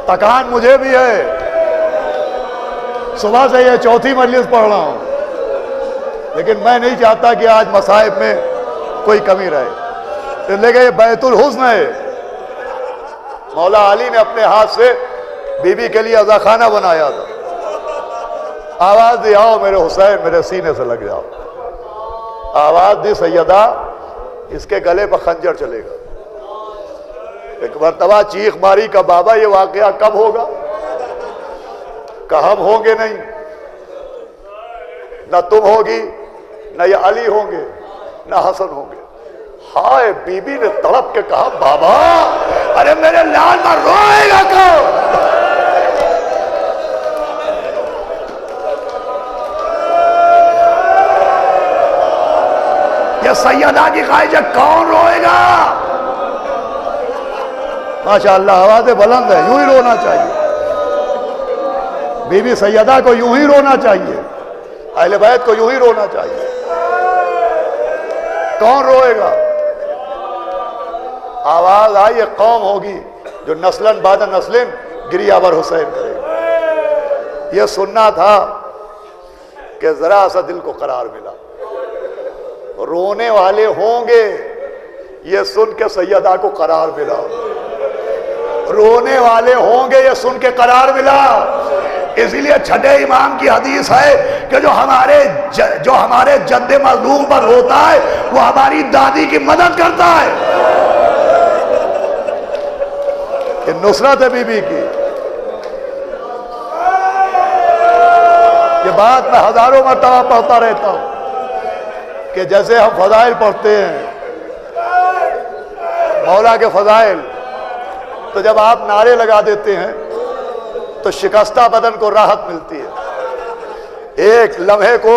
تکان مجھے بھی ہے، صبح سے یہ چوتھی مجلس پڑھ رہا ہوں، لیکن میں نہیں چاہتا کہ آج مصائب میں کوئی کمی رہے، اس لیے کہ یہ بیت الحزن ہے۔ مولا علی نے اپنے ہاتھ سے بی بی کے لیے عزاخانہ بنایا تھا، آواز دی آؤ میرے حسین میرے سینے سے لگ جاؤ، آواز دی سیدہ اس کے گلے پر خنجر چلے گا۔ ایک مرتبہ چیخ ماری کا بابا یہ واقعہ کب ہوگا؟ کہ ہم ہوں گے نہیں، نہ تم ہوگی، نہ یہ علی ہوں گے، نہ حسن ہوں گے۔ ہائے بی بی نے تڑپ کے کہا بابا ارے میرے لال میں روئے گا کون؟ یہ سیدہ کی خواہش ہے کون روئے گا؟ ماشاءاللہ آوازیں بلند ہے، یوں ہی رونا چاہیے، بی بی سیدہ کو یوں ہی رونا چاہیے، اہل بیت کو یوں ہی رونا چاہیے۔ کون روئے گا؟ آواز آئی یہ قوم ہوگی جو نسلاً بعد نسلیں گریہ بر حسین کرے گی۔ یہ سننا تھا کہ ذرا سا دل کو قرار ملا، رونے والے ہوں گے، یہ سن کے سیدہ کو قرار ملا، رونے والے ہوں گے یہ سن کے قرار ملا۔ اسی لیے چھٹے امام کی حدیث ہے کہ جو ہمارے جد مظلوم پر روتا ہے وہ ہماری دادی کی مدد کرتا ہے۔ یہ نصرت ہے بی بی کی۔ یہ بات میں ہزاروں مرتبہ پڑھتا رہتا ہوں کہ جیسے ہم فضائل پڑھتے ہیں، مولا کے فضائل، تو جب آپ نعرے لگا دیتے ہیں تو شکستہ بدن کو راحت ملتی ہے۔ ایک لمحے کو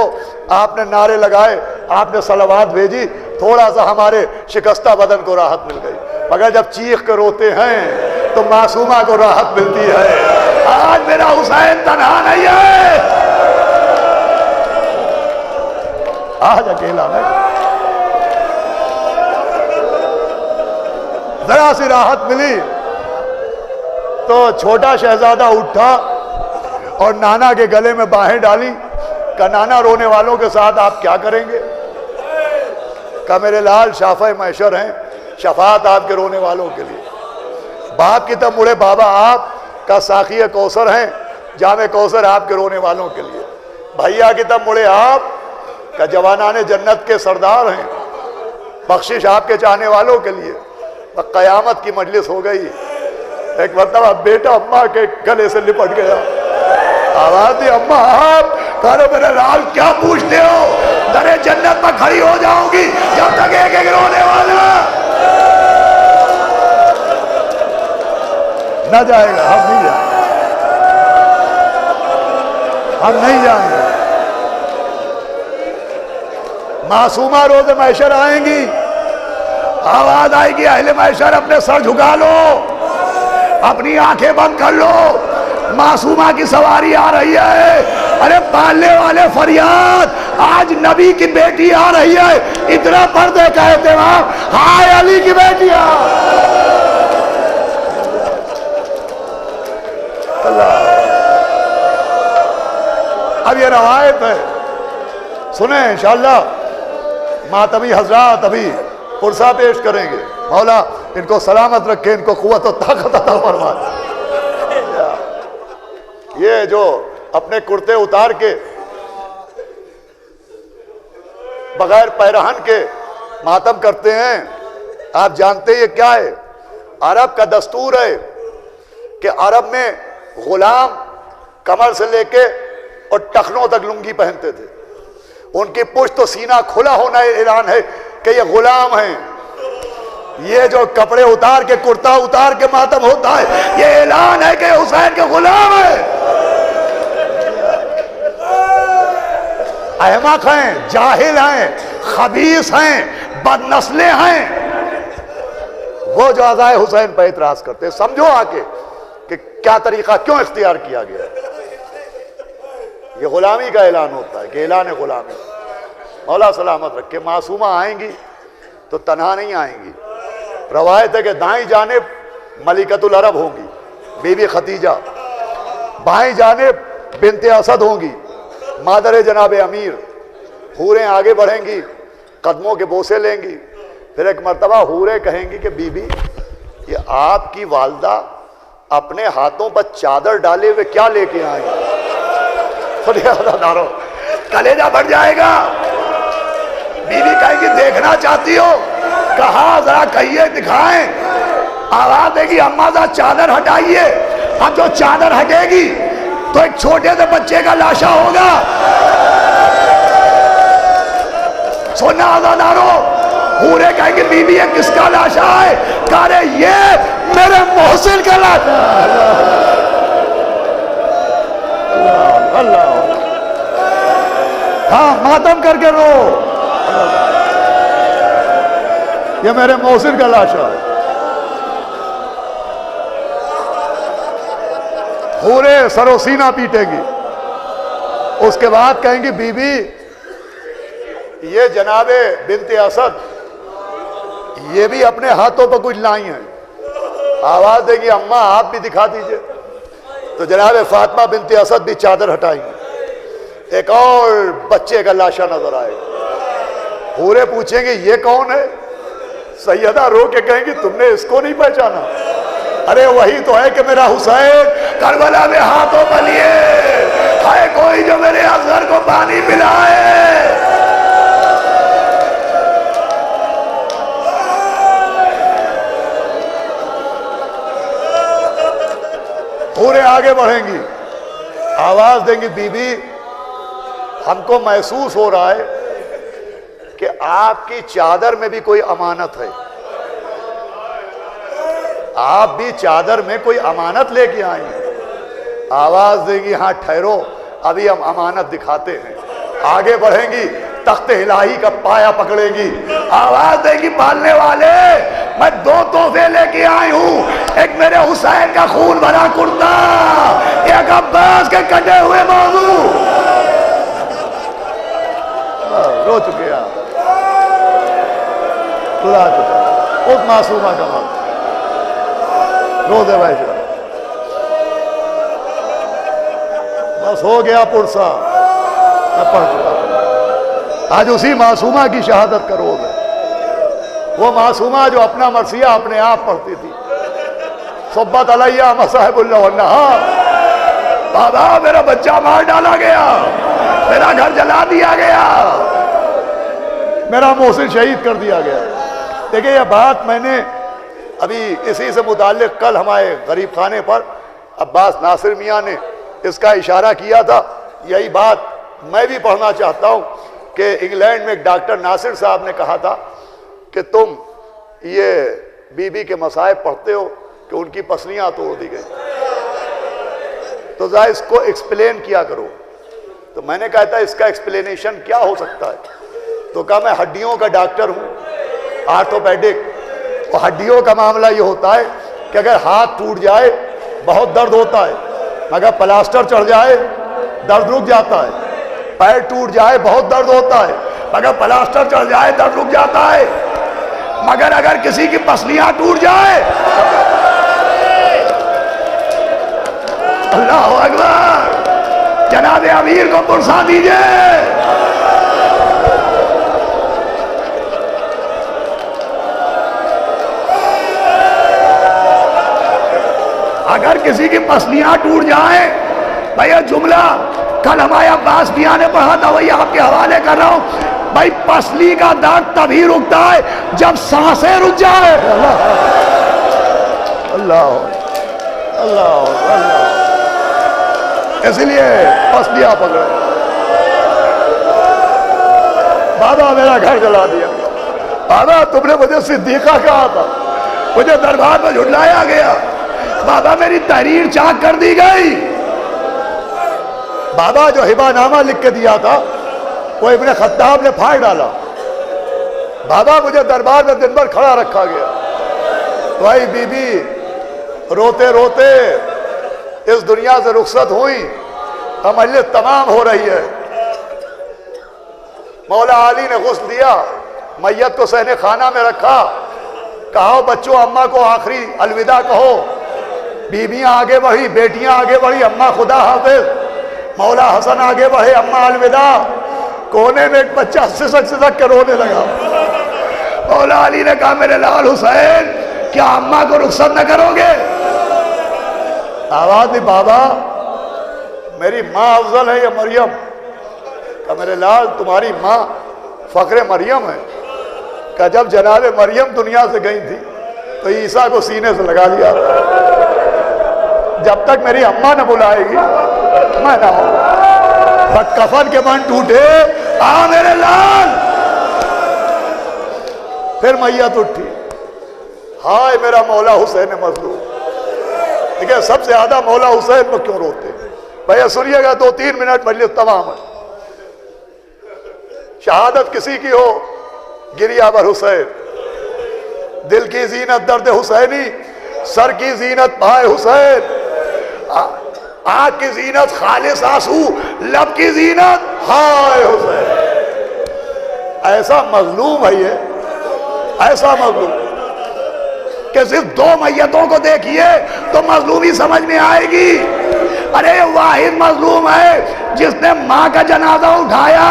آپ نے نعرے لگائے، آپ نے صلوات بھیجی، تھوڑا سا ہمارے شکستہ بدن کو راحت مل گئی، مگر جب چیخ کے روتے ہیں تو معصومہ کو راحت ملتی ہے۔ آج میرا حسین تنہا نہیں ہے، آج اکیلا نہیں۔ ذرا سی راحت ملی تو چھوٹا شہزادہ اٹھا اور نانا کے گلے میں باہیں ڈالی، کہا نانا رونے والوں کے ساتھ آپ کیا کریں گے؟ کہا میرے لال شافع محشر ہیں، شفاعت آپ کے رونے والوں کے لیے۔ باپ کی طرف مڑے بابا آپ کا ساقی کوثر ہیں، جام کوثر آپ کے رونے والوں کے لیے۔ بھائیا کی طرف مڑے آپ کا جوانان جنت کے سردار ہیں، بخشش آپ کے چاہنے والوں کے لیے۔ قیامت کی مجلس ہو گئی، ایک مرتبہ بیٹا اماں کے گلے سے لپٹ گیا، آواز دی اماں آپ کہا میرے لال کیا پوچھتے ہو؟ در جنت میں کھڑی ہو جاؤں گی جب تک ایک ایک رونے والا نہ جائے گا۔ ہم نہیں جائیں گے، ہم نہیں جائیں گے۔ معصومہ روز محشر آئیں گی، آواز آئے گی اہل محشر اپنے سر جھکا لو، اپنی آنکھیں بند کر لو، معصومہ کی سواری آ رہی ہے۔ ارے پالنے والے فریاد، آج نبی کی بیٹی آ رہی ہے، اتنا پردے کا اہتمام، ہائے علی کی بیٹیاں۔ اب یہ روایت ہے، سنیں انشاءاللہ ماتمی حضرات ابھی پرسہ پیش کریں گے، مولا ان کو سلامت رکھے، ان کو قوت و طاقت عطا فرمائے۔ یہ جو اپنے کرتے اتار کے بغیر پیرہن کے ماتم کرتے ہیں، آپ جانتے ہیں یہ کیا ہے؟ عرب کا دستور ہے کہ عرب میں غلام کمر سے لے کے اور ٹخنوں تک لنگی پہنتے تھے، ان کی پشت و سینہ کھلا ہونا اعلان ہے کہ یہ غلام ہیں۔ یہ جو کپڑے اتار کے کرتا اتار کے ماتم ہوتا ہے، یہ اعلان ہے کہ حسین کے غلام ہے۔ احمق ہیں، جاہل ہیں، خبیث ہیں، بد نسلیں ہیں، وہ جو عزائے حسین پہ اعتراض کرتے ہیں۔ سمجھو آ کے کہ کیا طریقہ کیوں اختیار کیا گیا ہے۔ یہ غلامی کا اعلان ہوتا ہے کہ اعلان غلامی۔ مولا سلامت رکھے، معصومہ آئیں گی تو تنہا نہیں آئیں گی۔ روایت ہے کہ دائیں جانب ملکۃ العرب ہوں گی بی بی ختیجہ، بائیں جانب بنت اسد ہوں گی مادر جناب امیر۔ حوریں آگے بڑھیں گی، قدموں کے بوسے لیں گی، پھر ایک مرتبہ حوریں کہیں گی کہ بی بی یہ آپ کی والدہ اپنے ہاتھوں پر چادر ڈالے ہوئے کیا لے کے آئیں؟ دارو کلیجہ بڑھ جائے گا۔ بی بی کہے گی دیکھنا چاہتی ہو؟ کہا ذرا کہیے، دکھائیں۔ آواز دے گی اماں ذرا چادر ہٹائیے۔ اب جو چادر ہٹے گی تو ایک چھوٹے سے بچے کا لاشا ہوگا۔ سننا آزادارو، حوریں کہیں گے بی بی یہ کس کا لاشا ہے؟ کہہ رہے یہ میرے محسن کا لاشا ہے۔ اللہ ہاں ماتم کر کے رو، یہ میرے محسن کا لاشا ہے۔ حوریں سر و سینہ پیٹیں گی، اس کے بعد کہیں گی بی بی یہ جناب بنت اسد یہ بھی اپنے ہاتھوں پر کچھ لائی ہیں۔ آواز دے گی اماں آپ بھی دکھا دیجئے۔ تو جناب فاطمہ بنت اسد بھی چادر ہٹائیں گے، ایک اور بچے کا لاشا نظر آئے گا۔ حوریں پوچھیں گے یہ کون ہے؟ سیدہ رو کے کہیں گی تم نے اس کو نہیں پہچانا؟ ارے وہی تو ہے کہ میرا حسین کربلا میں ہاتھوں پر لیے، ہے کوئی جو میرے اصغر کو پانی پلائے۔ حوریں آگے بڑھیں گی، آواز دیں گی بی بی ہم کو محسوس ہو رہا ہے کہ آپ کی چادر میں بھی کوئی امانت ہے، آپ بھی چادر میں کوئی امانت لے کے آئیں ہیں۔ آواز دیں گی ہاں ٹھہرو ابھی ہم امانت دکھاتے ہیں۔ آگے بڑھیں گی، تخت الہی کا پایا پکڑیں گی، آواز دیں گی پالنے والے میں دو تحفے لے کے آئی ہوں، ایک میرے حسین کا خون بھرا کرتا، ایک عباس کے کٹے ہوئے بازو۔ رو چکے آپ، رلا چکا اس معصومہ کا وقت، رو دے بھائی شاہ، بس ہو گیا پرسا، میں پڑھ چکا ہوں۔ آج اسی معصومہ کی شہادت کا روز ہے، وہ معصومہ جو اپنا مرثیہ اپنے آپ پڑھتی تھی۔ صبت علیہ مصاحب اللہ والنہار، بابا میرا بچہ مار ڈالا گیا، میرا گھر جلا دیا گیا، میرا محسن شہید کر دیا گیا۔ دیکھیں یہ بات میں نے ابھی اسی سے متعلق کل ہمارے غریب خانے پر عباس ناصر میاں نے اس کا اشارہ کیا تھا، یہی بات میں بھی پڑھنا چاہتا ہوں کہ انگلینڈ میں ایک ڈاکٹر ناصر صاحب نے کہا تھا کہ تم یہ بی بی کے مصائب پڑھتے ہو کہ ان کی پسلیاں توڑ دی گئی، تو ذرا اس کو ایکسپلین کیا کرو۔ تو میں نے کہا تھا اس کا ایکسپلینیشن کیا ہو سکتا ہے؟ تو کہا میں ہڈیوں کا ڈاکٹر ہوں، آرتھوپیڈک، اور ہڈیوں کا معاملہ یہ ہوتا ہے کہ اگر ہاتھ ٹوٹ جائے بہت درد ہوتا ہے، مگر پلاسٹر چڑھ جائے درد رک جاتا ہے، پیر ٹوٹ جائے بہت درد ہوتا ہے، مگر پلاسٹر چڑھ جائے درد رک جاتا ہے، مگر اگر کسی کی پسلیاں ٹوٹ جائے، اللہ اکبر، جناب امیر کو پرسا دیجئے۔ اگر کسی کی پسلیاں ٹوٹ جائیں، بھائی یہ جملہ کل ہمارے عباس میاں نے پڑھا تھا، وہی آپ کے حوالے کر رہا ہوں، بھائی پسلی کا درد تبھی رکتا ہے جب سانسیں رک جائے۔ اللہ اللہ اللہ، اس لیے پسلیاں پکڑے۔ بابا میرا گھر جلا دیا، بابا تم نے مجھے صدیقہ کہا تھا، مجھے دربار میں جھٹلایا گیا، بابا میری تحریر چاک کر دی گئی۔ بابا جو ہبہ نامہ لکھ کے دیا تھا وہ ابن خطاب نے پھاڑ ڈالا. بابا مجھے دربار میں دن بھر کھڑا رکھا گیا. بھائی بی بی روتے روتے اس دنیا سے رخصت ہوئی. اب مجلس تمام ہو رہی ہے. مولا علی نے غسل دیا, میت کو صحن خانہ میں رکھا. کہو بچوں اماں کو آخری الوداع کہو. بیویاں آگے بڑھی, بیٹیاں آگے بڑھی, اماں خدا حافظ. مولا حسن آگے بڑھے, اماں الوداع. کونے میں ایک بچہ سسک سسک کے رونے لگا. مولا علی نے کہا میرے لال حسین کیا اماں کو رخصت نہ کرو گے؟ آواز دی بابا میری ماں افضل ہے یا مریم؟ کہا میرے لال تمہاری ماں فخر مریم ہے. کہ جب جناب مریم دنیا سے گئی تھی تو عیسیٰ کو سینے سے لگا لیا. جب تک میری اماں نہ بلائے گی میں نہ ہوں. بس کفن کے بن ٹوٹے, آ میرے لال. پھر میت اٹھی, ہائے میرا مولا حسین مظلوم. دیکھیں سب سے زیادہ مولا حسین کو کیوں روتے؟ بھیا سنیے گا 2-3 منٹ مجلس تمام ہے. شہادت کسی کی ہو, گریہ بر حسین. دل کی زینت درد حسینی, سر کی زینت پائے حسین, آنکھ کی زینت خالص آنسو, لب کی زینت ہائے حسین. ایسا مظلوم ہے یہ, ایسا مظلوم کہ صرف 2 میتوں کو دیکھیے تو مظلومی سمجھ میں آئے گی. ارے واحد مظلوم ہے جس نے ماں کا جنازہ اٹھایا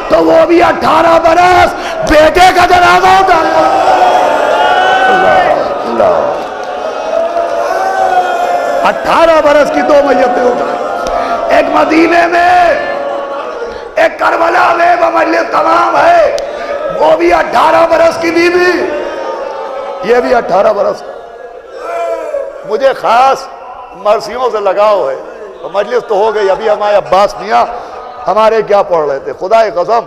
تو وہ بھی 18 برس بیٹے کا جنازہ اٹھایا. اللہ 18 برس کی 2 میتیں اٹھائی. ایک مدینے میں, ایک کربلا میں, وہ مجلس تمام ہے, وہ بھی 18 برس کی بیوی, یہ بھی 18 برس. مجھے خاص مرثیوں سے لگاؤ ہے. مجلس تو ہو گئی, ابھی ہمارے عباس میاں ہمارے کیا پڑھ رہے تھے. خدا قسم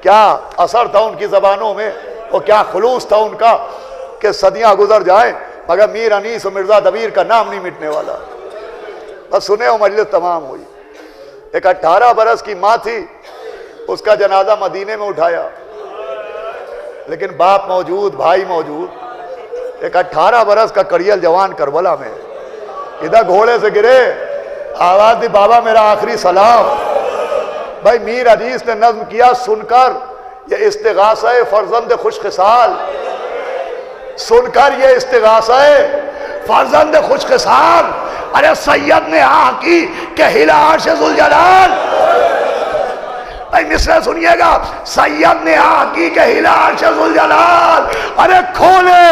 کیا اثر تھا ان کی زبانوں میں, اور کیا خلوص تھا ان کا کہ صدیاں گزر جائیں مگر میر انیس و مرزا دبیر کا نام نہیں مٹنے والا. بس سنے ہو مجلس تمام ہوئی. ایک 18 برس کی ماں تھی, اس کا جنازہ مدینے میں اٹھایا, لیکن باپ موجود, بھائی موجود. ایک 18 برس کا کڑیل جوان کربلا میں ادھر گھوڑے سے گرے, آواز دی بابا میرا آخری سلام. بھائی میر عزیز نے نظم کیا, سن کر یہ استغاثہ فرزند خوش خصال, سن کر یہ استغاثہ فرزند خوش خصال. ارے سید نے آہ کی کہ ہلا عرش ذوالجلال. مصرع سنیے گا, سید نے آہ کی کہ ہلا عرش ذوالجلال. ارے کھولے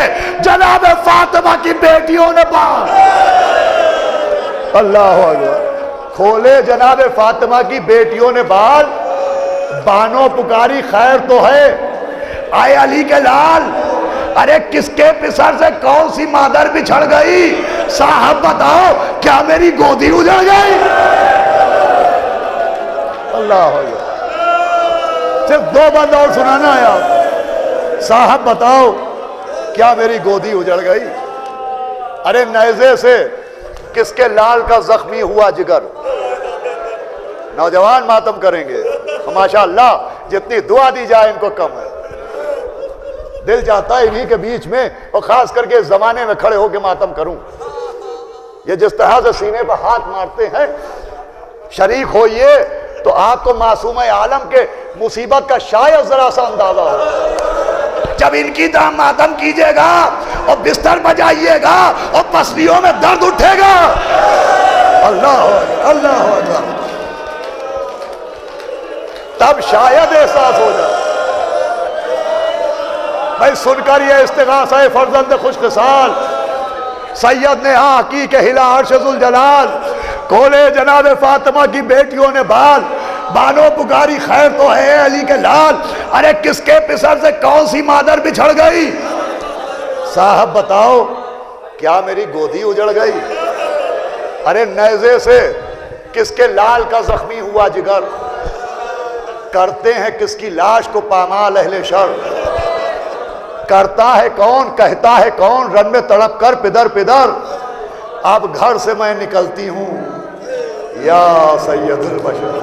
جناب فاطمہ کی بیٹیوں نے بال. اللہ اکبر. کھولے جناب فاطمہ کی بیٹیوں نے بال, بانو پکاری خیر تو ہے, آئے علی کے لال. ارے کس کے پسر سے کون سی مادر بچھڑ گئی؟ صاحب بتاؤ کیا میری گودی اجڑ گئی؟ اللہ اکبر. صرف 2 بند اور سنانا ہے آپ. صاحب بتاؤ کیا میری گودی اجڑ گئی؟ ارے نیزے سے کس کے لال کا زخمی ہوا جگر؟ نوجوان ماتم کریں گے, ماشاءاللہ جتنی دعا دی جائے ان کو کم ہے. دل چاہتا ہے انہی کے بیچ میں, اور خاص کر کے اس زمانے میں کھڑے ہو کے ماتم کروں. یہ جس طرح سے سینے پر ہاتھ مارتے ہیں, شریک ہوئیے تو آپ کو معصوم عالم کے مصیبت کا شاید ذرا سا اندازہ ہو. جب ان کی طرح ماتم کیجئے گا اور بستر بجائیے گا اور پسلیوں میں درد اٹھے گا. اللہ اللہ تب شاید احساس ہو جائے. بھائی سن کر یہ استغاثہ فرزند خوش خصال, سید نے آہ کی کہ ہلا عرش ذوالجلال. کھولے جناب فاطمہ کی بیٹیوں نے بال, بانو پکاری خیر تو ہے علی کے لال. ارے کس کے پسر سے کون سی مادر بچھڑ گئی؟ صاحب بتاؤ کیا میری گودی اجڑ گئی؟ ارے نیزے سے کس کے لال کا زخمی ہوا جگر؟ کرتے ہیں کس کی لاش کو پامال اہل شر؟ کرتا ہے کون, کہتا ہے کون, رن میں تڑپ کر پدر پدر. اب گھر سے میں نکلتی ہوں یا سید البشر.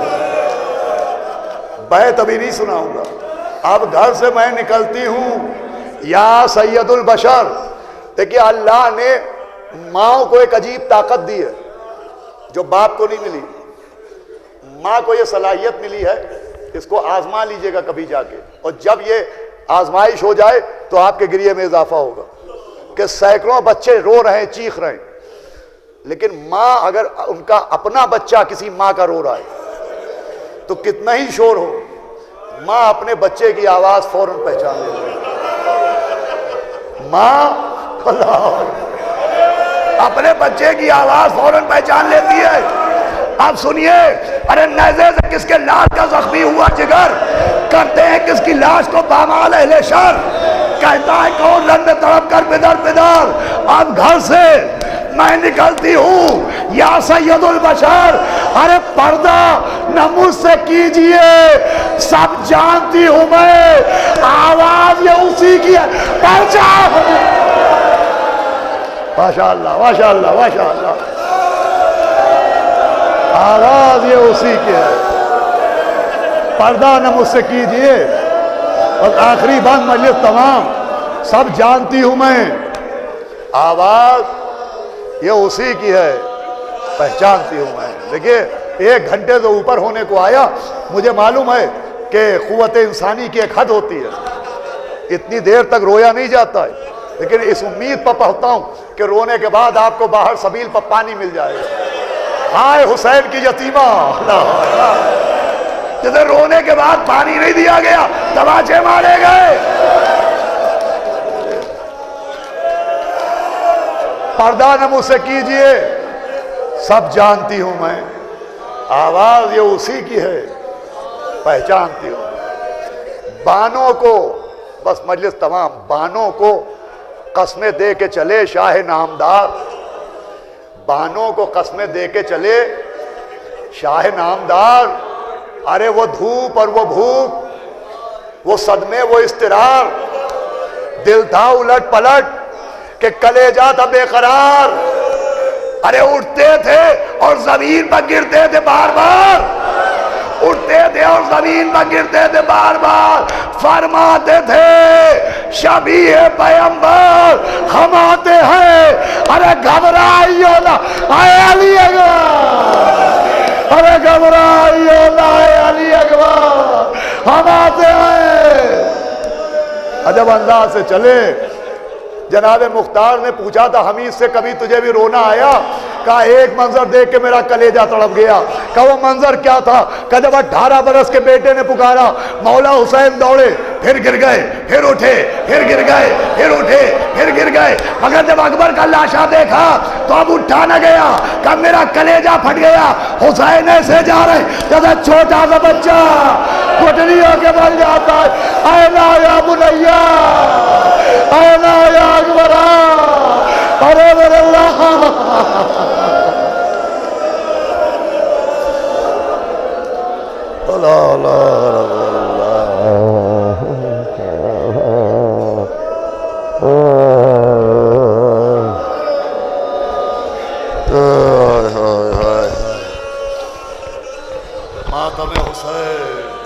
بیت ابھی نہیں سناؤں گا. اب گھر سے میں نکلتی ہوں یا سید البشر. دیکھیے اللہ نے ماں کو ایک عجیب طاقت دی ہے جو باپ کو نہیں ملی. ماں کو یہ صلاحیت ملی ہے, اس کو آزما لیجئے گا کبھی جا کے, اور جب یہ آزمائش ہو جائے تو آپ کے گریے میں اضافہ ہوگا کہ سینکڑوں بچے رو رہے ہیں, چیخ رہے ہیں, لیکن ماں اگر ان کا اپنا بچہ کسی ماں کا رو رہا ہے تو کتنا ہی شور ہو, ماں اپنے بچے کی آواز فوراً پہچان لیتی ہے. ماں اپنے بچے کی آواز فوراً پہچان لیتی ہے. آپ سنیے, ارے نیزے سے کس کے لاش کا زخمی ہوا جگر, کرتے ہیں کس کی لاش کو پامال اہل شر, کہتا ہے کون رن میں تڑپ کر بدر بدر. اب گھر سے میں نکلتی ہوں یا سید البشر, ارے پردہ نہ مجھ سے کیجئے, سب جانتی ہوں میں, آواز یہ اسی کی ہے, پہچان. ماشاء اللہ ماشاء اللہ ماشاء اللہ, آواز یہ اسی کی ہے, پردہ نہ مجھ سے کیجئے. اور آخری بات مجلس تمام, سب جانتی ہوں میں, آواز یہ اسی کی ہے, پہچانتی ہوں میں. دیکھیے 1 گھنٹے سے اوپر ہونے کو آیا, مجھے معلوم ہے کہ قوت انسانی کی ایک حد ہوتی ہے, اتنی دیر تک رویا نہیں جاتا ہے, لیکن اس امید پر پڑھتا ہوں کہ رونے کے بعد آپ کو باہر سبیل پر پانی مل جائے گا. ہائے حسین کی یتیمہ, جسے رونے کے بعد پانی نہیں دیا گیا, تماچے مارے گئے. پردہ نہ مجھ سے کیجئے, سب جانتی ہوں میں, آواز یہ اسی کی ہے, پہچانتی ہوں. بانوں کو, بس مجلس تمام, بانوں کو قسمیں دے کے چلے شاہ نامدار, بانوں کو قسمیں دے کے چلے شاہ نامدار. ارے وہ دھوپ اور وہ بھوک, وہ صدمے وہ اضطرار, دل تھا الٹ پلٹ کہ کلیجہ تھا بے قرار. ارے اٹھتے تھے اور زمین پر گرتے تھے بار بار, اٹھتے تھے اور زمین پر گرتے تھے بار بار. فرماتے تھے شبیہ پیمبر ہم آتے ہیں, ارے گھبرائیو نہ اے علی اکبر, ارے گھبرائیو نہ اے علی اکبر, ہم آتے ہیں. عجب انداز سے چلے. جناب مختار نے پوچھا تھا حمید سے, کبھی تجھے بھی رونا آیا؟ کہا ایک منظر دیکھ کے میرا کلیجہ تڑپ گیا. کہا وہ منظر کیا تھا؟ کہا جب 18 برس کے بیٹے نے پکارا, مولا حسین دوڑے, پھر گر گئے, پھر اٹھے, پھر گر گئے, پھر اٹھے, پھر گر گئے, مگر جب اکبر کا لاشا دیکھا تو اب اٹھا نہ گیا. کہا میرا کلیجہ پھٹ گیا. حسین ایسے جا رہے جیسے چھوٹا سا بچہ گھٹنی ہو کے بن جاتا ہے. اینا یا بنیا, اینا یا اکبرا, ارے میرے اللہ. لا لا ماتم حسین.